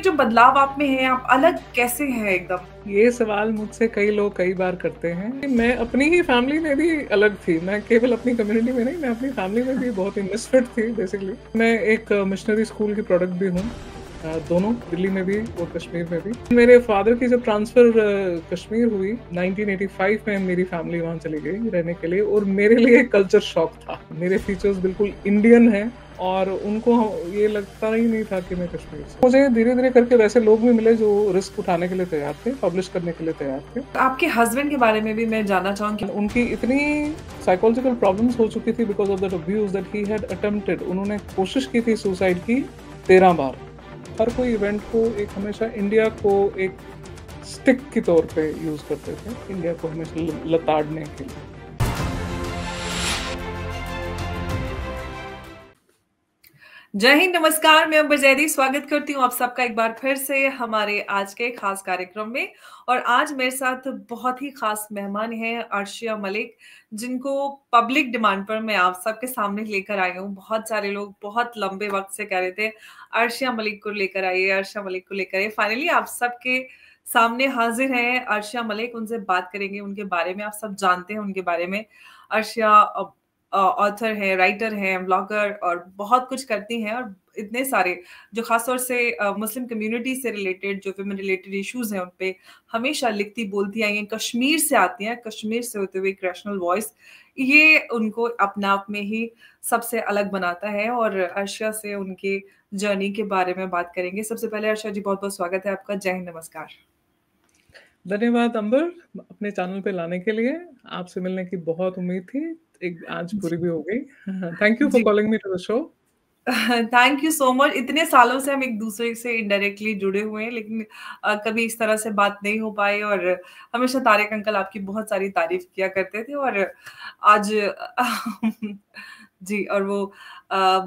जो बदलाव आप में है, आप अलग कैसे हैं एकदम? ये सवाल मुझसे कई लोग कई बार करते हैं। मैं अपनी ही फैमिली में भी अलग थी। मैं केवल अपनी कम्युनिटी में नहीं, मैं अपनी फैमिली में भी बहुत ही मिसफिट थी बेसिकली। मैं एक मिशनरी स्कूल की प्रोडक्ट भी हूँ, दोनों, दिल्ली में भी और कश्मीर में भी। मेरे फादर की जब ट्रांसफ़र कश्मीर हुई 1985 में, मेरी फैमिली वहाँ चली गई रहने के लिए और मेरे लिए कल्चर शॉक था। मेरे फीचर्स बिल्कुल इंडियन हैं और उनको ये लगता ही नहीं था कि मैं कश्मीर से। मुझे धीरे-धीरे करके वैसे लोग भी मिले जो रिस्क उठाने के लिए तैयार थे, पब्लिश करने के लिए तैयार थे। आपके हस्बैंड के बारे में भी मैं जानना चाहूँगी। उनकी इतनी साइकोलॉजिकल प्रॉब्लम्स हो चुकी थी because of that abuse that he had attempted. उन्होंने कोशिश की थी सुसाइड की 13 बार। हर कोई इवेंट को एक हमेशा इंडिया को एक स्टिक के तौर पे यूज़ करते थे, इंडिया को हमेशा लताड़ने के लिए। जय हिंद, नमस्कार। मैं अंबर जैदी स्वागत करती हूँ आप सबका एक बार फिर से हमारे आज के खास कार्यक्रम में। और आज मेरे साथ बहुत ही खास मेहमान हैं अर्शिया मलिक, जिनको पब्लिक डिमांड पर मैं आप सबके सामने लेकर आई हूँ। बहुत सारे लोग बहुत लंबे वक्त से कह रहे थे अर्शिया मलिक को लेकर आइए, अर्शिया मलिक को लेकर आइए। फाइनली आप सबके सामने हाजिर हैं अर्शिया मलिक। उनसे बात करेंगे, उनके बारे में आप सब जानते हैं उनके बारे में। अर्शिया ऑथर है, राइटर हैं, ब्लॉगर और बहुत कुछ करती हैं। और इतने सारे जो खासतौर से मुस्लिम कम्युनिटी से रिलेटेड, जो विमेन रिलेटेड इश्यूज हैं, उन पे हमेशा लिखती बोलती आई हैं। कश्मीर से आती हैं, कश्मीर से होते हुए एक रैशनल वॉइस, ये उनको अपने आप में ही सबसे अलग बनाता है। और अर्शिया से उनके जर्नी के बारे में बात करेंगे। सबसे पहले अर्शिया जी, बहुत बहुत स्वागत है आपका। जय हिंद, नमस्कार। धन्यवाद अंबर, अपने चैनल पे लाने के लिए। आपसे मिलने की बहुत उम्मीद थी, एक आज पूरी भी हो गई। Thank you for ji, calling me to the show. Thank you so much. इतने सालों से हम एक दूसरे से इनडायरेक्टली जुड़े हुए हैं, लेकिन कभी इस तरह से बात नहीं हो पाई। और हमेशा तारिक अंकल आपकी बहुत सारी तारीफ किया करते थे। और आज जी, और वो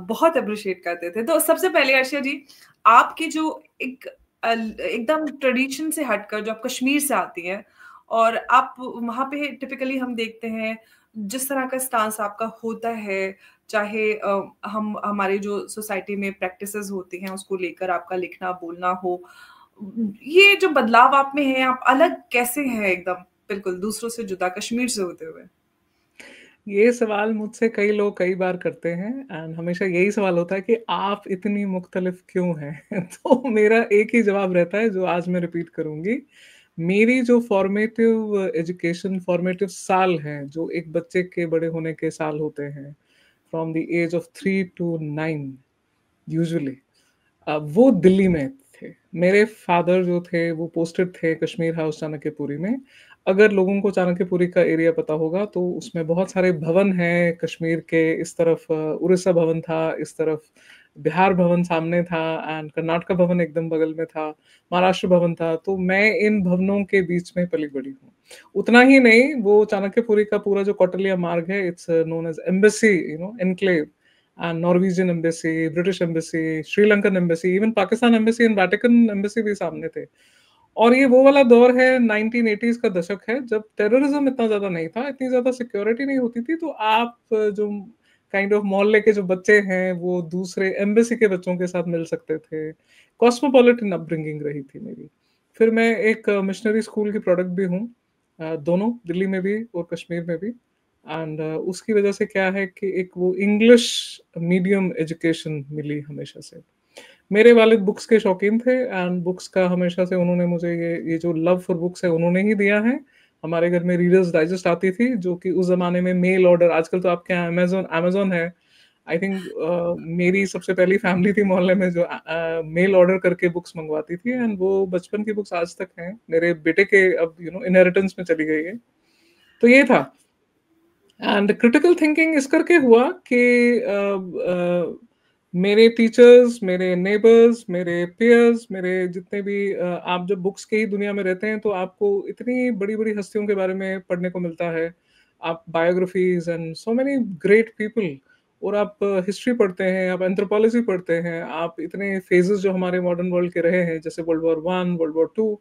बहुत अप्रिशिएट करते थे। तो सबसे पहले अर्शिया जी, आपकी जो एक एकदम ट्रेडिशन से हटकर जो आप कश्मीर से आती हैं, और आप वहाँ पे टिपिकली हम देखते हैं जिस तरह का स्टांस आपका होता है, चाहे हम हमारी जो सोसाइटी में प्रैक्टिसेस होती हैं उसको लेकर आपका लिखना बोलना हो, ये जो बदलाव आप में है, आप अलग कैसे हैं एकदम बिल्कुल दूसरों से जुदा कश्मीर से होते हुए? ये सवाल मुझसे कई लोग कई बार करते हैं एंड हमेशा यही सवाल होता है कि आप इतनी मुख्तलिफ क्यों हैं? तो मेरा एक ही जवाब रहता है जो आज मैं रिपीट करूँगी। मेरी जो फॉर्मेटिव एजुकेशन, फॉर्मेटिव साल हैं, जो एक बच्चे के बड़े होने के साल होते हैं, from the age of 3 to 9 usually, वो दिल्ली में थे। मेरे फादर जो थे वो पोस्टेड थे कश्मीर हाउस चाणक्यपुरी में। अगर लोगों को चाणक्यपुरी का एरिया पता होगा तो उसमें बहुत सारे भवन हैं कश्मीर के। इस तरफ उड़ीसा भवन था, इस तरफ बिहार भवन सामने था एंड कर्नाटका भवन एकदम बगल में था, महाराष्ट्र भवन था। तो मैं इन भवनों के बीच में पली-बड़ी हूँ। उतना ही नहीं, वो चाणक्यपुरी का पूरा जो कौटिल्य मार्ग है, it's known as embassy, enclave. Norwegian embassy, British embassy, Sri Lankan embassy, even Pakistan embassy and Vatican embassy भी सामने थे। और ये वो वाला दौर है, 1980s का दशक है, जब टेररिज्म इतना ज़्यादा नहीं था, इतनी ज़्यादा सिक्योरिटी नहीं होती थी, तो आप जो काइंड ऑफ मोहल्ले के जो बच्चे हैं, वो दूसरे एम्बेसी के बच्चों के साथ मिल सकते थे। कॉस्मोपॉलिटन अपब्रिंगिंग रही थी मेरी। फिर मैं एक मिशनरी स्कूल की प्रोडक्ट भी हूँ, दोनों, दिल्ली में भी और कश्मीर में भी। एंड उसकी वजह से क्या है कि एक वो इंग्लिश मीडियम एजुकेशन मिली हमेशा से। मेरे वालिद बुक्स के शौकीन थे एंड बुक्स का हमेशा से उन्होंने मुझे ये जो लव फॉर बुक्स है उन्होंने ही दिया है। हमारे घर में रीडर्स डाइजेस्ट आती थी, जो कि उस ज़माने में मेल ऑर्डर, आजकल तो आपके यहाँ अमेज़न अमेज़न है। आई थिंक मेरी सबसे पहली फैमिली थी मोहल्ले में जो मेल ऑर्डर करके बुक्स मँगवाती थी एंड वो बचपन की बुक्स आज तक हैं। मेरे बेटे के अब इनहेरिटेंस में चली गई है। तो ये था। एंड क्रिटिकल थिंकिंग इस करके हुआ कि मेरे टीचर्स, मेरे नेबर्स, मेरे पीयर्स, मेरे जितने भी आप जब बुक्स की ही दुनिया में रहते हैं तो आपको इतनी बड़ी-बड़ी हस्तियों के बारे में पढ़ने को मिलता है। आप biographies and so many great people, और आप हिस्ट्री पढ़ते हैं, आप एंथ्रोपोलॉजी पढ़ते हैं, आप इतने फेजेस जो हमारे मॉडर्न वर्ल्ड के रहे हैं, जैसे वर्ल्ड वॉर 1, वर्ल्ड वॉर 2,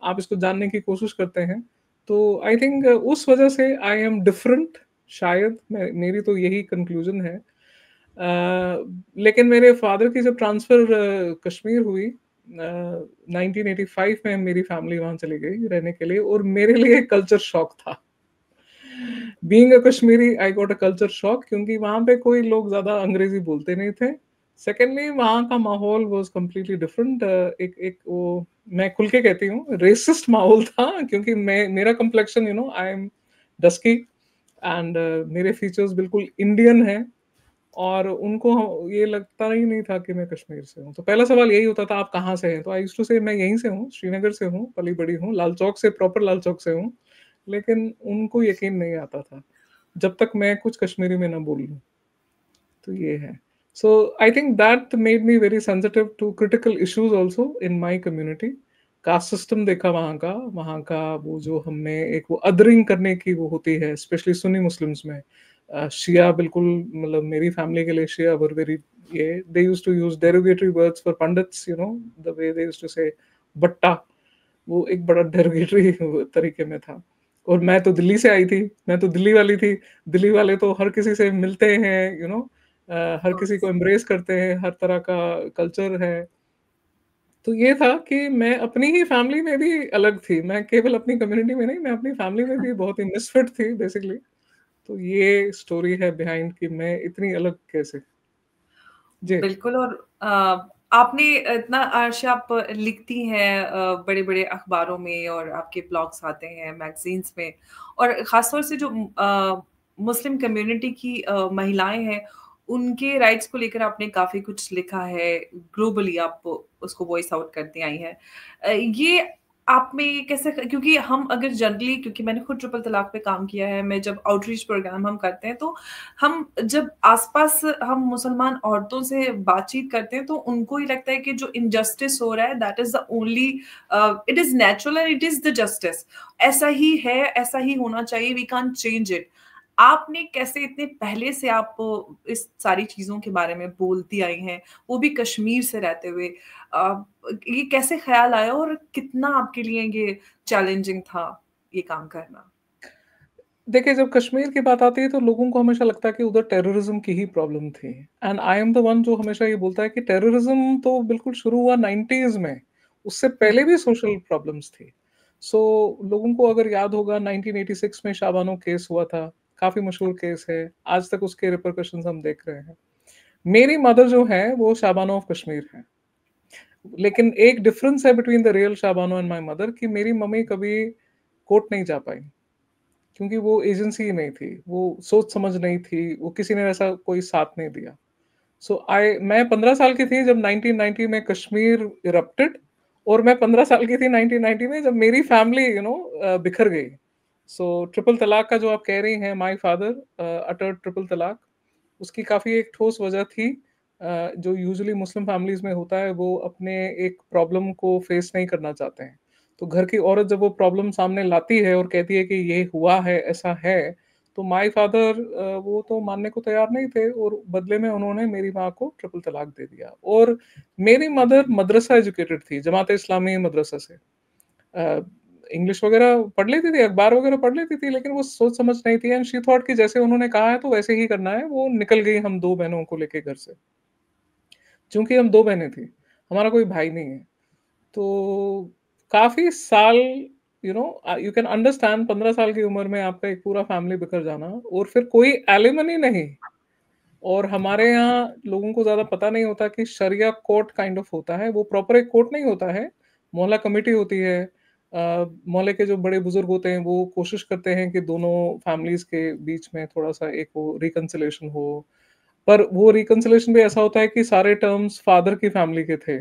आप इसको जानने की कोशिश करते हैं। तो आई थिंक उस वजह से आई एम डिफरेंट, शायद मेरी तो यही कंक्लूजन है। लेकिन मेरे फादर की जब ट्रांसफ़र कश्मीर हुई 1985 में मेरी फैमिली वहाँ चली गई रहने के लिए, और मेरे लिए कल्चर शॉक था। Being a Kashmiri, I got a culture shock, क्योंकि वहाँ पे कोई लोग ज़्यादा अंग्रेज़ी बोलते नहीं थे। सेकेंडली, वहाँ का माहौल वाज़ कंप्लीटली डिफरेंट। एक एक वो, मैं खुल के कहती हूँ, रेसिस्ट माहौल था, क्योंकि मैं, मेरा complexion, I am dusky, and मेरे फीचर्स बिल्कुल इंडियन हैं, और उनको ये लगता ही नहीं था कि मैं कश्मीर से हूँ। तो पहला सवाल यही होता था, आप कहाँ से हैं? तो आई यूज्ड टू से मैं यहीं से हूँ, श्रीनगर से हूँ, पली-बड़ी हूँ, लाल चौक से, प्रॉपर लाल चौक से हूँ। लेकिन उनको यकीन नहीं आता था, जब तक मैं कुछ कश्मीरी में ना बोल लूँ। तो ये है। So I think that made me very sensitive to critical issues also in my community. Caste system देखा वहाँ का वो जो हमें एक वो अदरिंग करने की वो होती है, स्पेशली सुन्नी मुस्लिम्स में। शिया बिल्कुल, मतलब मेरी फैमिली के लिए शिया वर वेरी, ये they used to use derogatory words for Pandits, the way they used to say Batta, वो एक बड़ा डेरोगेटरी तरीके में था। और मैं तो दिल्ली से आई थी, मैं तो दिल्ली वाली थी। दिल्ली वाले तो हर किसी से मिलते हैं, हर किसी को एम्ब्रेस करते हैं, हर तरह का कल्चर है। तो ये था कि मैं अपनी ही फैमिली में भी अलग थी, मैं केवल अपनी कम्युनिटी में नहीं, मैं अपनी फैमिली में भी बहुत ही मिसफिट थी बेसिकली। तो ये स्टोरी है बिहाइंड कि मैं इतनी अलग कैसे? जी। बिल्कुल। और आपने इतना अर्शा, आप लिखती हैं बड़े-बड़े अखबारों में, और आपके ब्लॉग्स आते हैं मैगज़ीन्स में, और ख़ास तौर से जो मुस्लिम कम्युनिटी की महिलाएँ हैं, उनके राइट्स को लेकर आपने काफ़ी कुछ लिखा है। ग्लोबली आप उसको वॉइस आउट करती आई हैं। ये आप में ये कैसे, क्योंकि हम अगर जनरली, क्योंकि मैंने खुद ट्रिपल तलाक पे काम किया है, मैं जब आउटरीच प्रोग्राम हम करते हैं, तो हम जब आस-पास हम मुसलमान औरतों से बातचीत करते हैं, तो उनको ही लगता है कि जो इनजस्टिस हो रहा है, that is the only, it is natural and it is the justice. ऐसा ही है, ऐसा ही होना चाहिए, वी कांट चेंज इट। आपने कैसे, इतने पहले से आप इस सारी चीज़ों के बारे में बोलती आई हैं, वो भी कश्मीर से रहते हुए, ये कैसे ख़्याल आया, और कितना आपके लिए ये चैलेंजिंग था, ये काम करना? देखिए, जब कश्मीर की बात आती है तो लोगों को हमेशा लगता है कि उधर टेररिज्म की ही प्रॉब्लम थी, and I am the one जो हमेशा ये बोलता है कि टेररिज्म तो बिल्कुल शुरू हुआ 90s में, उससे हुँ, पहले भी सोशल प्रॉब्लम्स थी। सो लोगों को अगर याद होगा, 1986 में शाबानो केस हुआ था, काफ़ी मशहूर केस है, आज तक उसके रिपरकशंस हम देख रहे हैं। मेरी मदर जो है वो शाबानो ऑफ कश्मीर हैं, लेकिन एक डिफरेंस है between the real Shabano and my mother, कि मेरी मम्मी कभी कोर्ट नहीं जा पाई। क्योंकि वो एजेंसी ही नहीं थी, वो सोच समझ नहीं थी, वो किसी ने वैसा कोई साथ नहीं दिया। सो आई मैं 15 साल की थी जब 1990 में कश्मीर इरप्टेड, और मैं 15 साल की थी 1990 में जब मेरी फैमिली बिखर गई। सो ट्रिपल तलाक का जो आप कह रही हैं, माय फादर अटर्ड ट्रिपल तलाक, उसकी काफ़ी एक ठोस वजह थी। जो यूजुअली मुस्लिम फैमिलीज़ में होता है, वो अपने एक प्रॉब्लम को फेस नहीं करना चाहते हैं। तो घर की औरत जब वो प्रॉब्लम सामने लाती है और कहती है कि ये हुआ है, ऐसा है, तो माय फादर वो तो मानने को तैयार नहीं थे, और बदले में उन्होंने मेरी माँ को ट्रिपल तलाक दे दिया। और मेरी मदर मदरसा एजुकेटेड थी, जमात इस्लामी मदरसा से। अ, इंग्लिश वगैरह पढ़ लेती थी, अखबार वगैरह पढ़ लेती थी, लेकिन वो सोच समझ नहीं थी, एंड शी थॉट कि जैसे उन्होंने कहा है तो वैसे ही करना है। वो निकल गई हम 2 बहनों को लेके घर से। चूँकि हम 2 बहनें थी, हमारा कोई भाई नहीं है। तो काफ़ी साल, यू कैन अंडरस्टैंड, 15 साल की उम्र में आपका एक पूरा फैमिली बिखर जाना, और फिर कोई एलिमनी नहीं। और हमारे यहाँ लोगों को ज़्यादा पता नहीं होता कि शरिया कोर्ट काइंड ऑफ होता है, वो प्रॉपर एक कोर्ट नहीं होता है, मोहल्ला कमिटी होती है। मोहल्ले के जो बड़े-बुज़ुर्ग होते हैं, वो कोशिश करते हैं कि दोनों फैमिलीज़ के बीच में थोड़ा-सा एक वो रिकन्सिलिएशन हो। पर वो रिकन्सिलिएशन भी ऐसा होता है कि सारे टर्म्स फादर की फैमिली के थे।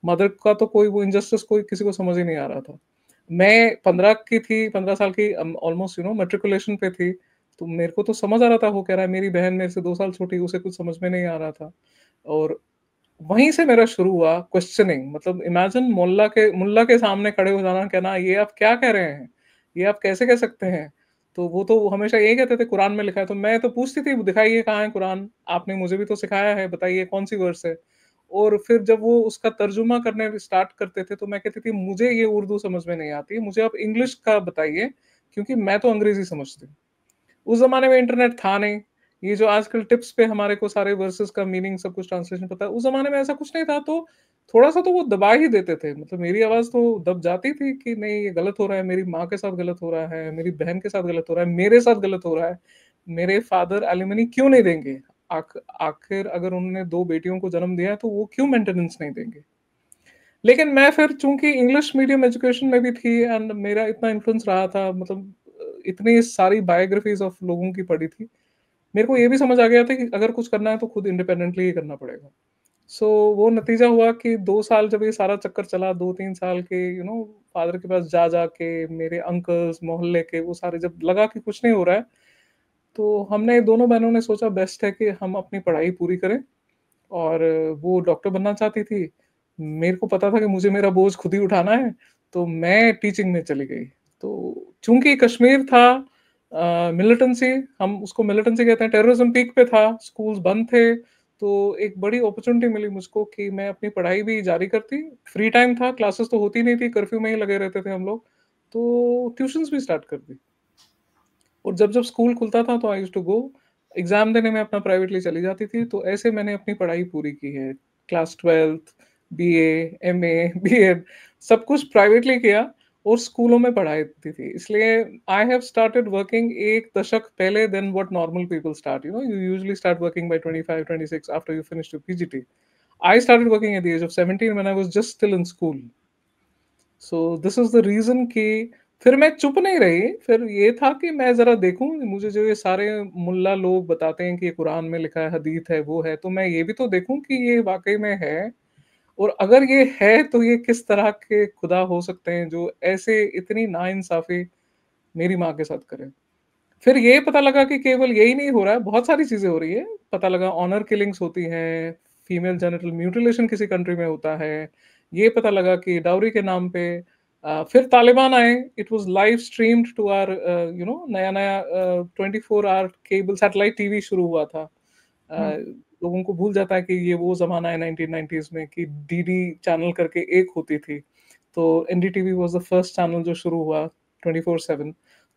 मदर का तो कोई वो इनजस्टिस कोई किसी को समझ ही नहीं आ रहा था। मैं 15 की थी, 15 साल की, ऑलमोस्ट मैट्रिकुलेशन पे थी, तो मेरे को तो समझ आ रहा था वो कह रहा है, मेरी बहन मेरे से 2 साल छोटी, उसे कुछ समझ में नहीं आ रहा था। और वहीं से मेरा शुरू हुआ क्वेश्चनिंग, मतलब इमेजिन मुल्ला के सामने खड़े हो जाना, कहना ये आप क्या कह रहे हैं? ये आप कैसे कह सकते हैं? तो वो तो हमेशा यही कहते थे कुरान में लिखा है, तो मैं तो पूछती थी दिखाइए कहाँ है कुरान? आपने मुझे भी तो सिखाया है, बताइए कौन-सी वर्स है? और फिर जब वो उसका तर्जुमा करने स्टार्ट करते थे, तो मैं कहती थी मुझे ये उर्दू समझ में नहीं आती, मुझे आप इंग्लिश का बताइए, क्योंकि मैं तो अंग्रेज़ी समझती हूँ। उस ज़माने में इंटरनेट था नहीं। ये जो आजकल टिप्स पे हमारे को सारे वर्सेस का मीनिंग सब कुछ ट्रांसलेशन पता है, उस ज़माने में ऐसा कुछ नहीं था। तो थोड़ा-सा तो वो दबा ही देते थे। मतलब मेरी आवाज़ तो दब जाती थी कि नहीं ये गलत हो रहा है, मेरी माँ के साथ गलत हो रहा है, मेरी बहन के साथ गलत हो रहा है, मेरे साथ गलत हो रहा है। मेरे फादर एलिमनी क्यों नहीं देंगे? आखिर अगर उन्होंने 2 बेटियों को जन्म दिया है तो वो क्यों मेंटेनेंस नहीं देंगे? लेकिन मैं फिर चूँकि इंग्लिश मीडियम एजुकेशन में भी थी एंड मेरा इतना इन्फ्लुएंस रहा था, मतलब इतनी सारी बायोग्राफीज़ ऑफ लोगों की पढ़ी थी। मेरे को ये भी समझ आ गया था कि अगर कुछ करना है तो खुद इंडिपेंडेंटली ही करना पड़ेगा। सो वो नतीजा हुआ कि 2 साल जब ये सारा चक्कर चला, 2-3 साल के फादर के पास जा-जा के, मेरे अंकल्स, मोहल्ले के वो सारे जब लगा कि कुछ नहीं हो रहा है, तो हमने दोनों बहनों ने सोचा बेस्ट है कि हम अपनी पढ़ाई पूरी करें। और वो डॉक्टर बनना चाहती थी। मेरे को पता था कि मुझे मेरा बोझ खुद ही उठाना है, तो मैं टीचिंग में चली गई। तो चूँकि कश्मीर था मिलिटेंसी, हम उसको मिलिटेंसी कहते हैं, टेररिज़्म पीक पे था, स्कूल्स बंद थे, तो एक बड़ी अपॉर्च्युनिटी मिली मुझको कि मैं अपनी पढ़ाई भी जारी करती। फ्री टाइम था, क्लासेस तो होती नहीं थी, कर्फ्यू में ही लगे रहते थे हम लोग, तो ट्यूशन्स भी स्टार्ट कर दी। और जब-जब स्कूल खुलता था तो I used to go, exam देने मैं अपना प्राइवेटली चली जाती थी, तो ऐसे मैंने अपनी पढ़ाई पूरी की है। Class 12th, BA, MA, BEd सब कुछ प्राइवेटली किया और स्कूलों में पढ़ाई होती थी। इसलिए आई हैव स्टार्टेड वर्किंग 1 दशक पहले then what normal people start, you usually start working by 25-26 after you finish your PGT. I started working at the age of 17 when I was just still in school. So this is the reason कि फिर मैं चुप नहीं रही, फिर ये था कि मैं जरा देखूं, मुझे जो ये सारे मुल्ला लोग बताते हैं कि ये कुरान में लिखा है, हदीत है, वो है, तो मैं ये भी तो देखूं कि ये वाकई में है। और अगर ये है तो ये किस तरह के खुदा हो सकते हैं जो ऐसे इतनी नाइंसाफी मेरी माँ के साथ करें। फिर ये पता लगा कि केवल यही नहीं हो रहा है, बहुत सारी चीज़ें हो रही है। पता लगा ऑनर किलिंग्स होती हैं, फीमेल जेनिटल म्यूटिलेशन किसी कंट्री में होता है। ये पता लगा कि डाउरी के नाम पे फिर तालिबान आए, it was live streamed to our नया-नया 24 आवर केबल सैटेलाइट टीवी शुरू हुआ था। हुँ। लोगों को भूल जाता है कि ये वो ज़माना है 1990s में कि डीडी चैनल करके एक होती थी। तो NDTV was the first channel जो शुरू हुआ 24/7।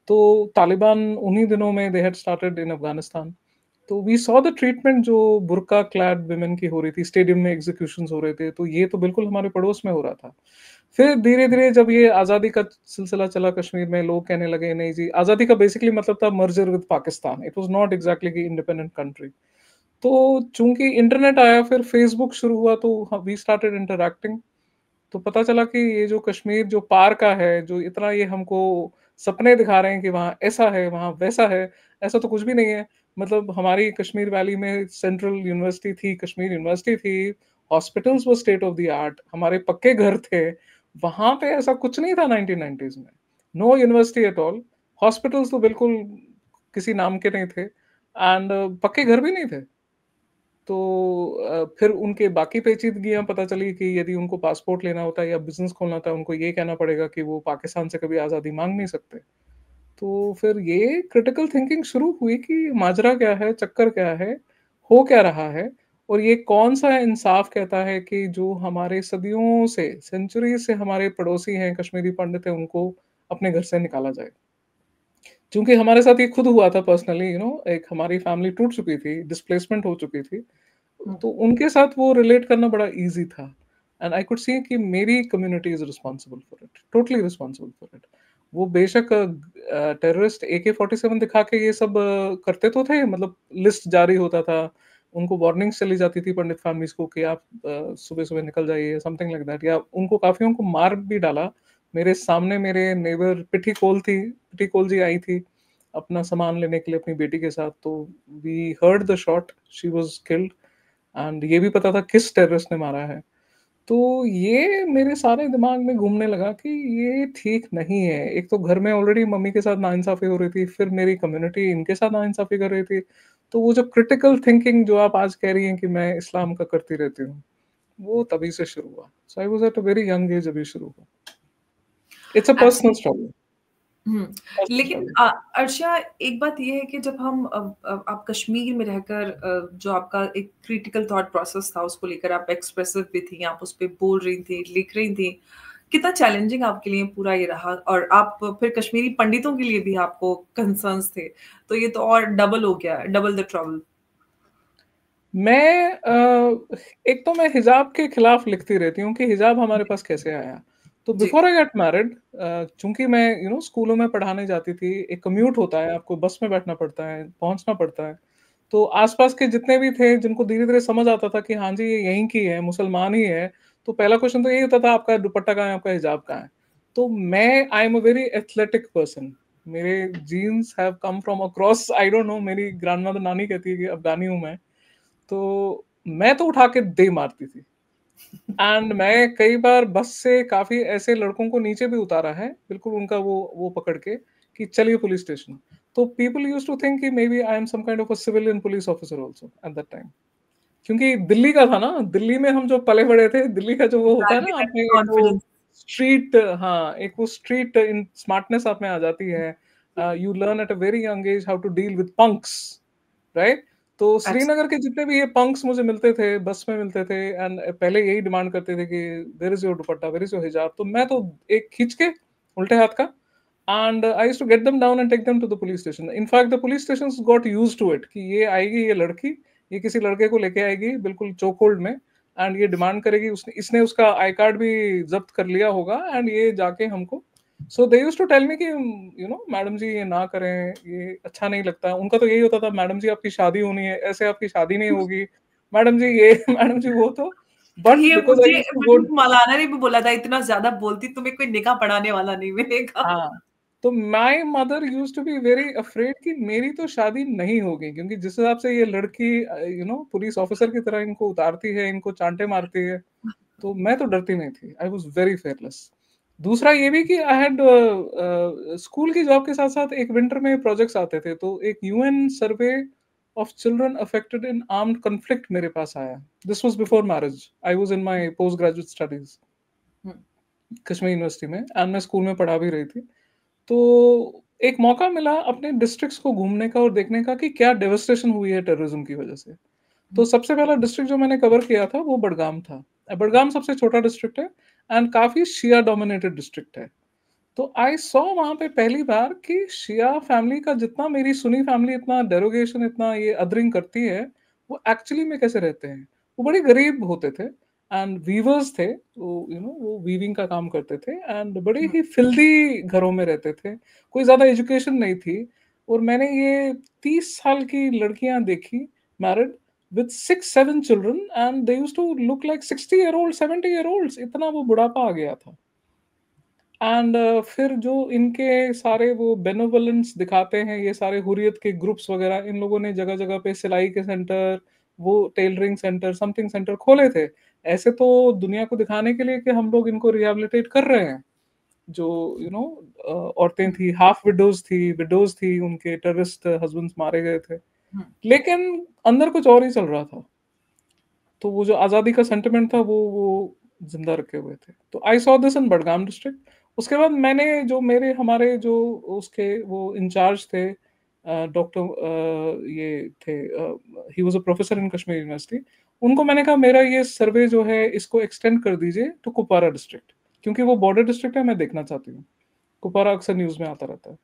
तो तालिबान उन्हीं दिनों में they had started in Afghanistan. तो वी सॉ द ट्रीटमेंट जो बुर्का क्लैड वुमेन की हो रही थी, स्टेडियम में एग्जीक्यूशंस हो रहे थे, तो ये तो बिल्कुल हमारे पड़ोस में हो रहा था। फिर धीरे-धीरे जब ये आज़ादी का सिलसिला चला कश्मीर में, लोग कहने लगे नहीं जी, आज़ादी का बेसिकली मतलब था merger with Pakistan, it was not exactly कि इंडिपेंडेंट कंट्री। तो चूँकि इंटरनेट आया, फिर फेसबुक शुरू हुआ, तो वी स्टार्टेड इंटरैक्टिंग। तो पता चला कि ये जो कश्मीर जो पार का है, जो इतना ये हमको सपने दिखा रहे हैं कि वहाँ ऐसा है, वहाँ वैसा है, ऐसा तो कुछ भी नहीं है। मतलब हमारी कश्मीर वैली में सेंट्रल यूनिवर्सिटी थी, कश्मीर यूनिवर्सिटी थी, hospitals were state of the art, हमारे पक्के घर थे। वहाँ पे ऐसा कुछ नहीं था 1990s में। No university at all, hospitals तो बिल्कुल किसी नाम के नहीं थे एंड पक्के घर भी नहीं थे। तो फिर उनके बाकी पेचीदगियाँ पता चली कि यदि उनको पासपोर्ट लेना होता है या बिज़नेस खोलना था, उनको ये कहना पड़ेगा कि वो पाकिस्तान से कभी आज़ादी माँग नहीं सकते। तो फिर ये क्रिटिकल थिंकिंग शुरू हुई कि माजरा क्या है, चक्कर क्या है, हो क्या रहा है, और ये कौन-सा इंसाफ कहता है कि जो हमारे सदियों से, सेंचुरी से हमारे पड़ोसी हैं, कश्मीरी पंडित हैं, उनको अपने घर से निकाला जाए। क्योंकि हमारे साथ ये खुद हुआ था पर्सनली, एक हमारी फैमिली टूट चुकी थी, डिस्प्लेसमेंट हो चुकी थी। हुँ। तो उनके साथ वो रिलेट करना बड़ा ईज़ी था एंड आई कुड सी कि मेरी community is responsible for it, totally responsible for it. वो बेशक टेररिस्ट AK-47 दिखा के ये सब करते तो थे, मतलब लिस्ट जारी होता था, उनको वार्निंग्स चली जाती थी पंडित फैमिलीज़ को कि आप सुबह-सुबह निकल जाइए, समथिंग लाइक दैट, या उनको काफ़ियों को मार भी डाला। मेरे सामने मेरे नेबर पिट्ठी कौल जी आई थी, अपना सामान लेने के लिए अपनी बेटी के साथ, तो we heard the shot, she was killed and ये भी पता था किस टेररिस्ट ने मारा है। तो ये मेरे सारे दिमाग में घूमने लगा कि ये ठीक नहीं है। एक तो घर में ऑलरेडी मम्मी के साथ नाइंसाफ़ी हो रही थी, फिर मेरी कम्युनिटी इनके साथ नाइंसाफ़ी कर रही थी। तो वो जो क्रिटिकल थिंकिंग जो आप आज कह रही हैं कि मैं इस्लाम का करती रहती हूँ, वो तभी से शुरू हुआ। So I was at a very young age अभी शुरू हुआ। It's a personal actually struggle, हुँ, पर्सनल लेकिन स्ट्रगल। अर्षा, एक बात ये है कि जब हम आप कश्मीर में रहकर जो आपका एक क्रिटिकल थॉट प्रोसेस था, उसको लेकर आप एक्सप्रेसिव भी थी, आप उस पे बोल रही थी, लिख रही थी। कितना चैलेंजिंग आपके लिए पूरा ये रहा, और आप फिर कश्मीरी पंडितों के लिए भी आपको कंसर्न्स थे, तो ये तो और डबल हो गया, डबल द ट्रबल। मैं एक तो मैं हिजाब के खिलाफ लिखती रहती हूँ कि हिजाब हमारे पास कैसे आया। तो जी। बिफोर आई गेट मैरिड, चूँकि मैं स्कूलों में पढ़ाने जाती थी, एक कम्यूट होता है, आपको बस में बैठना पड़ता है, पहुँचना पड़ता है। तो आस-पास के जितने भी थे जिनको धीरे-धीरे समझ आता था कि हाँ जी, ये यहीं की है, मुसलमान ही है, तो पहला क्वेश्चन तो यही होता था, आपका दुपट्टा कहाँ है, आपका हिजाब कहाँ है? तो मैं I am a very athletic person. मेरे genes have come from across, I don't know, मेरी ग्रैंडमदर नानी कहती है कि अफ़गानी हूँ मैं। तो मैं तो उठा के दे मारती थी। एंड मैं कई बार बस से काफ़ी ऐसे लड़कों को नीचे भी उतारा है, बिल्कुल उनका वो पकड़ के कि चलिए पुलिस स्टेशन। तो पीपल यूज्ड टू थिंक कि maybe I am some kind of a civilian police officer also at that time. क्योंकि दिल्ली का था ना, दिल्ली में हम जो पले-बड़े थे, दिल्ली का जो वो होता है ना, आप में एक वो कॉन्फिडेंस। स्ट्रीट, हाँ, एक वो स्ट्रीट इन स्मार्टनेस आप में आ जाती है। You learn at a very young age how to deal with punks, right? तो श्रीनगर के जितने भी ये पंक्स मुझे मिलते थे, बस में मिलते थे, एंड पहले यही डिमांड करते थे कि where is your dupatta, where is your hijab? तो मैं तो एक खींच के उल्टे हाथ का, and I used to get them down and take them to the police station. In fact the police stations got used to it कि ये आएगी, ये लड़की, ये किसी लड़के को लेके आएगी बिल्कुल चोक होल्ड में, एंड ये डिमांड करेगी, उसने इसने उसका आई कार्ड भी जब्त कर लिया होगा, एंड ये जाके हमको, so they used to tell me कि मैडम जी ये ना करें, ये अच्छा नहीं लगता। उनका तो यही होता था, मैडम जी आपकी शादी होनी है, ऐसे आपकी शादी नहीं होगी, मैडम जी ये मैडम जी वो। तो बट ये बिकॉज आई मुझे यूज्ड टू मुझे गो, मौलाना ने भी बोला था, इतना ज़्यादा बोलती तुम्हें कोई निकाह पढ़ाने वाला नहीं मिलेगा। हाँ, तो my mother used to be very afraid कि मेरी तो शादी नहीं होगी, क्योंकि जिस हिसाब से ये लड़की पुलिस ऑफिसर की तरह इनको उतारती है, इनको चांटे मारती है, तो मैं तो डरती नहीं थी। I was very fearless. दूसरा ये भी कि आई हैड स्कूल की जॉब के साथ-साथ एक विंटर में प्रोजेक्ट्स आते थे, तो एक UN survey of children affected in armed conflict मेरे पास आया। This was before marriage. I was in my post graduate studies hmm, Kashmir university में, एंड मैं स्कूल में पढ़ा भी रही थी। तो एक मौका मिला अपने डिस्ट्रिक्ट्स को घूमने का और देखने का कि क्या डेवास्टेशन हुई है टेररिज्म की वजह से। तो हुँ, सबसे पहला डिस्ट्रिक्ट जो मैंने कवर किया था वो बडगाम था। बडगाम सबसे छोटा डिस्ट्रिक्ट है, एंड काफ़ी शिया डोमिनेटेड डिस्ट्रिक्ट है। तो आई सॉ वहाँ पे पहली बार कि शिया फैमिली का जितना मेरी सुन्नी फैमिली इतना डेरोगेशन, इतना ये अदरिंग करती है, वो एक्चुअली में कैसे रहते हैं। वो बड़े गरीब होते थे, एंड वीवर्स थे, वो वो वीविंग का काम करते थे, एंड बड़े हुँ। ही फिल्दी घरों में रहते थे। कोई ज़्यादा एजुकेशन नहीं थी, और मैंने ये 30 साल की लड़कियाँ देखी, married with 6-7 children, and they used to look like 60 year old, 70 year olds, इतना वो बुढ़ापा आ गया था। एंड फिर जो इनके सारे वो बेनेवोलेंस दिखाते हैं, ये सारे हुर्रियत के ग्रुप्स वगैरह, इन लोगों ने जगह-जगह पे सिलाई के सेंटर, वो टेलरिंग सेंटर, समथिंग सेंटर खोले थे। ऐसे तो दुनिया को दिखाने के लिए कि हम लोग इनको रिहैबिलिटेट कर रहे हैं। जो औरतें थी, हाफ विडोज़ थी, उनके टेररिस्ट हस्बैंड्स मारे गए थे। हुँ, लेकिन अंदर कुछ और ही चल रहा था। तो वो जो आज़ादी का सेंटिमेंट था वो ज़िंदा रखे हुए थे। तो I saw this in Budgam district. उसके बाद मैंने जो मेरे हमारे जो उसके वो इंचार्ज थे, डॉक्टर ये थे, he was a professor in Kashmir university. उनको मैंने कहा मेरा ये सर्वे जो है इसको एक्सटेंड कर दीजिए टू कुपवारा डिस्ट्रिक्ट, क्योंकि वो बॉर्डर डिस्ट्रिक्ट है, मैं देखना चाहती हूँ। कुपवारा अक्सर न्यूज़ में आता रहता है।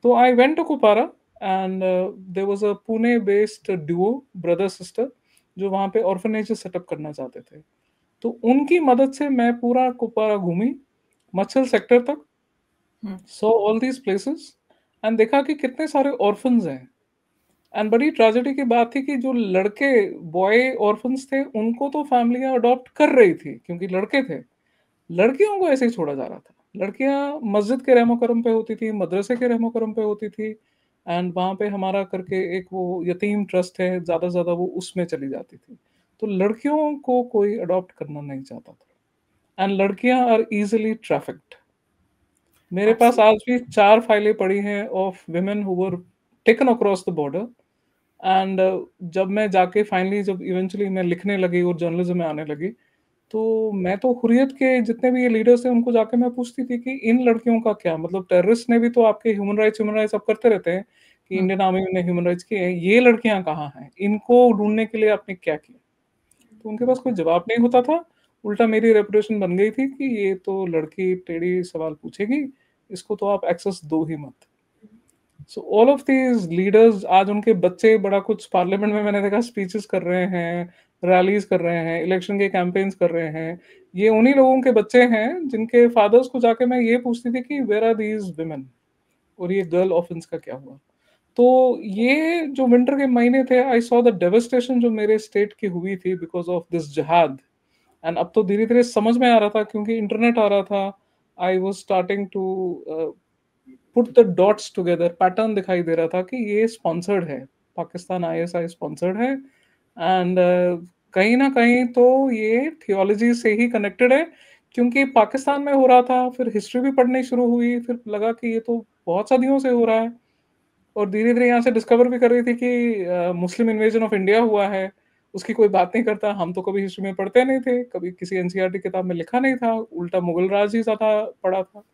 तो I went to Kupwara, and there was a Pune based duo, brother sister, जो वहाँ पे ऑर्फनेजेस सेटअप करना चाहते थे। तो उनकी मदद से मैं पूरा कुपवारा घूमी, मच्छल सेक्टर तक, हुँ। Saw all these places, and देखा कि कितने सारे ऑर्फन्स हैं। एंड बड़ी ट्रेजेडी की बात थी कि जो लड़के बॉय ऑर्फन्स थे, उनको तो फैमिलियाँ अडॉप्ट कर रही थी क्योंकि लड़के थे। लड़कियों को ऐसे ही छोड़ा जा रहा था। लड़कियाँ मस्जिद के रहमो-करम पे होती थी, मदरसे के रहमो-करम पे होती थी, एंड वहाँ पे हमारा करके एक वो यतीम ट्रस्ट है, ज़्यादा से ज़्यादा वो उसमें चली जाती थी। तो लड़कियों को कोई अडॉप्ट करना नहीं चाहता था, एंड लड़कियाँ आर ईज़िली ट्रैफिक्ड। मेरे पास एब्सोल्यूट। आज भी 4 फाइलें पड़ी हैं of women who were taken across the border, and जब मैं जाके फाइनली जब इवेंचुअली मैं लिखने लगी और जर्नलिज़्म में आने लगी, तो मैं तो हुर्रियत के जितने भी ये लीडर्स थे उनको जाके मैं पूछती थी कि इन लड़कियों का क्या मतलब, टेररिस्ट ने भी तो आपके ह्यूमन राइट्स सब करते रहते हैं कि हुँ, इंडियन आर्मी ने ह्यूमन राइट्स किए हैं, ये लड़कियाँ कहाँ हैं? इनको ढूँढने के लिए आपने क्या किया? तो उनके पास कोई जवाब नहीं होता था, उल्टा मेरी रेपुटेशन बन गई थी कि ये तो लड़की टेढ़ी सवाल पूछेगी, इसको तो आप एक्सेस दो ही मत। So all of these leaders, आज उनके बच्चे बड़ा कुछ पार्लियामेंट में मैंने देखा स्पीचेस कर रहे हैं, रैलीज कर रहे हैं, इलेक्शन के कैंपेन्स कर रहे हैं। ये उन्हीं लोगों के बच्चे हैं जिनके फादर्स को जाके मैं ये पूछती थी कि वेयर आर दीज विमेन, और ये गर्ल ऑफेंस का क्या हुआ। तो ये जो विंटर के महीने थे, आई सॉ द डेवस्टेशन जो मेरे स्टेट की हुई थी बिकॉज ऑफ दिस जिहाद। एंड अब तो धीरे धीरे समझ में आ रहा था क्योंकि इंटरनेट आ रहा था। I was starting to put the dots together, pattern दिखाई दे रहा था कि ये स्पॉन्सर्ड है, पाकिस्तान आईएसआई स्पॉन्सर्ड है। एंड कहीं ना कहीं तो ये थियोलॉजी से ही कनेक्टेड है, क्योंकि पाकिस्तान में हो रहा था, फिर हिस्ट्री भी पढ़नी शुरू हुई, फिर लगा कि ये तो बहुत सदियों से हो रहा है। और धीरे धीरे यहाँ से डिस्कवर भी कर रही थी कि मुस्लिम इन्वेजन ऑफ इंडिया हुआ है, उसकी कोई बात नहीं करता। हम तो कभी हिस्ट्री में पढ़ते नहीं थे, कभी किसी एनसीईआरटी किताब में लिखा नहीं था, उल्टा मुगल राज ही ज्यादा पढ़ा था।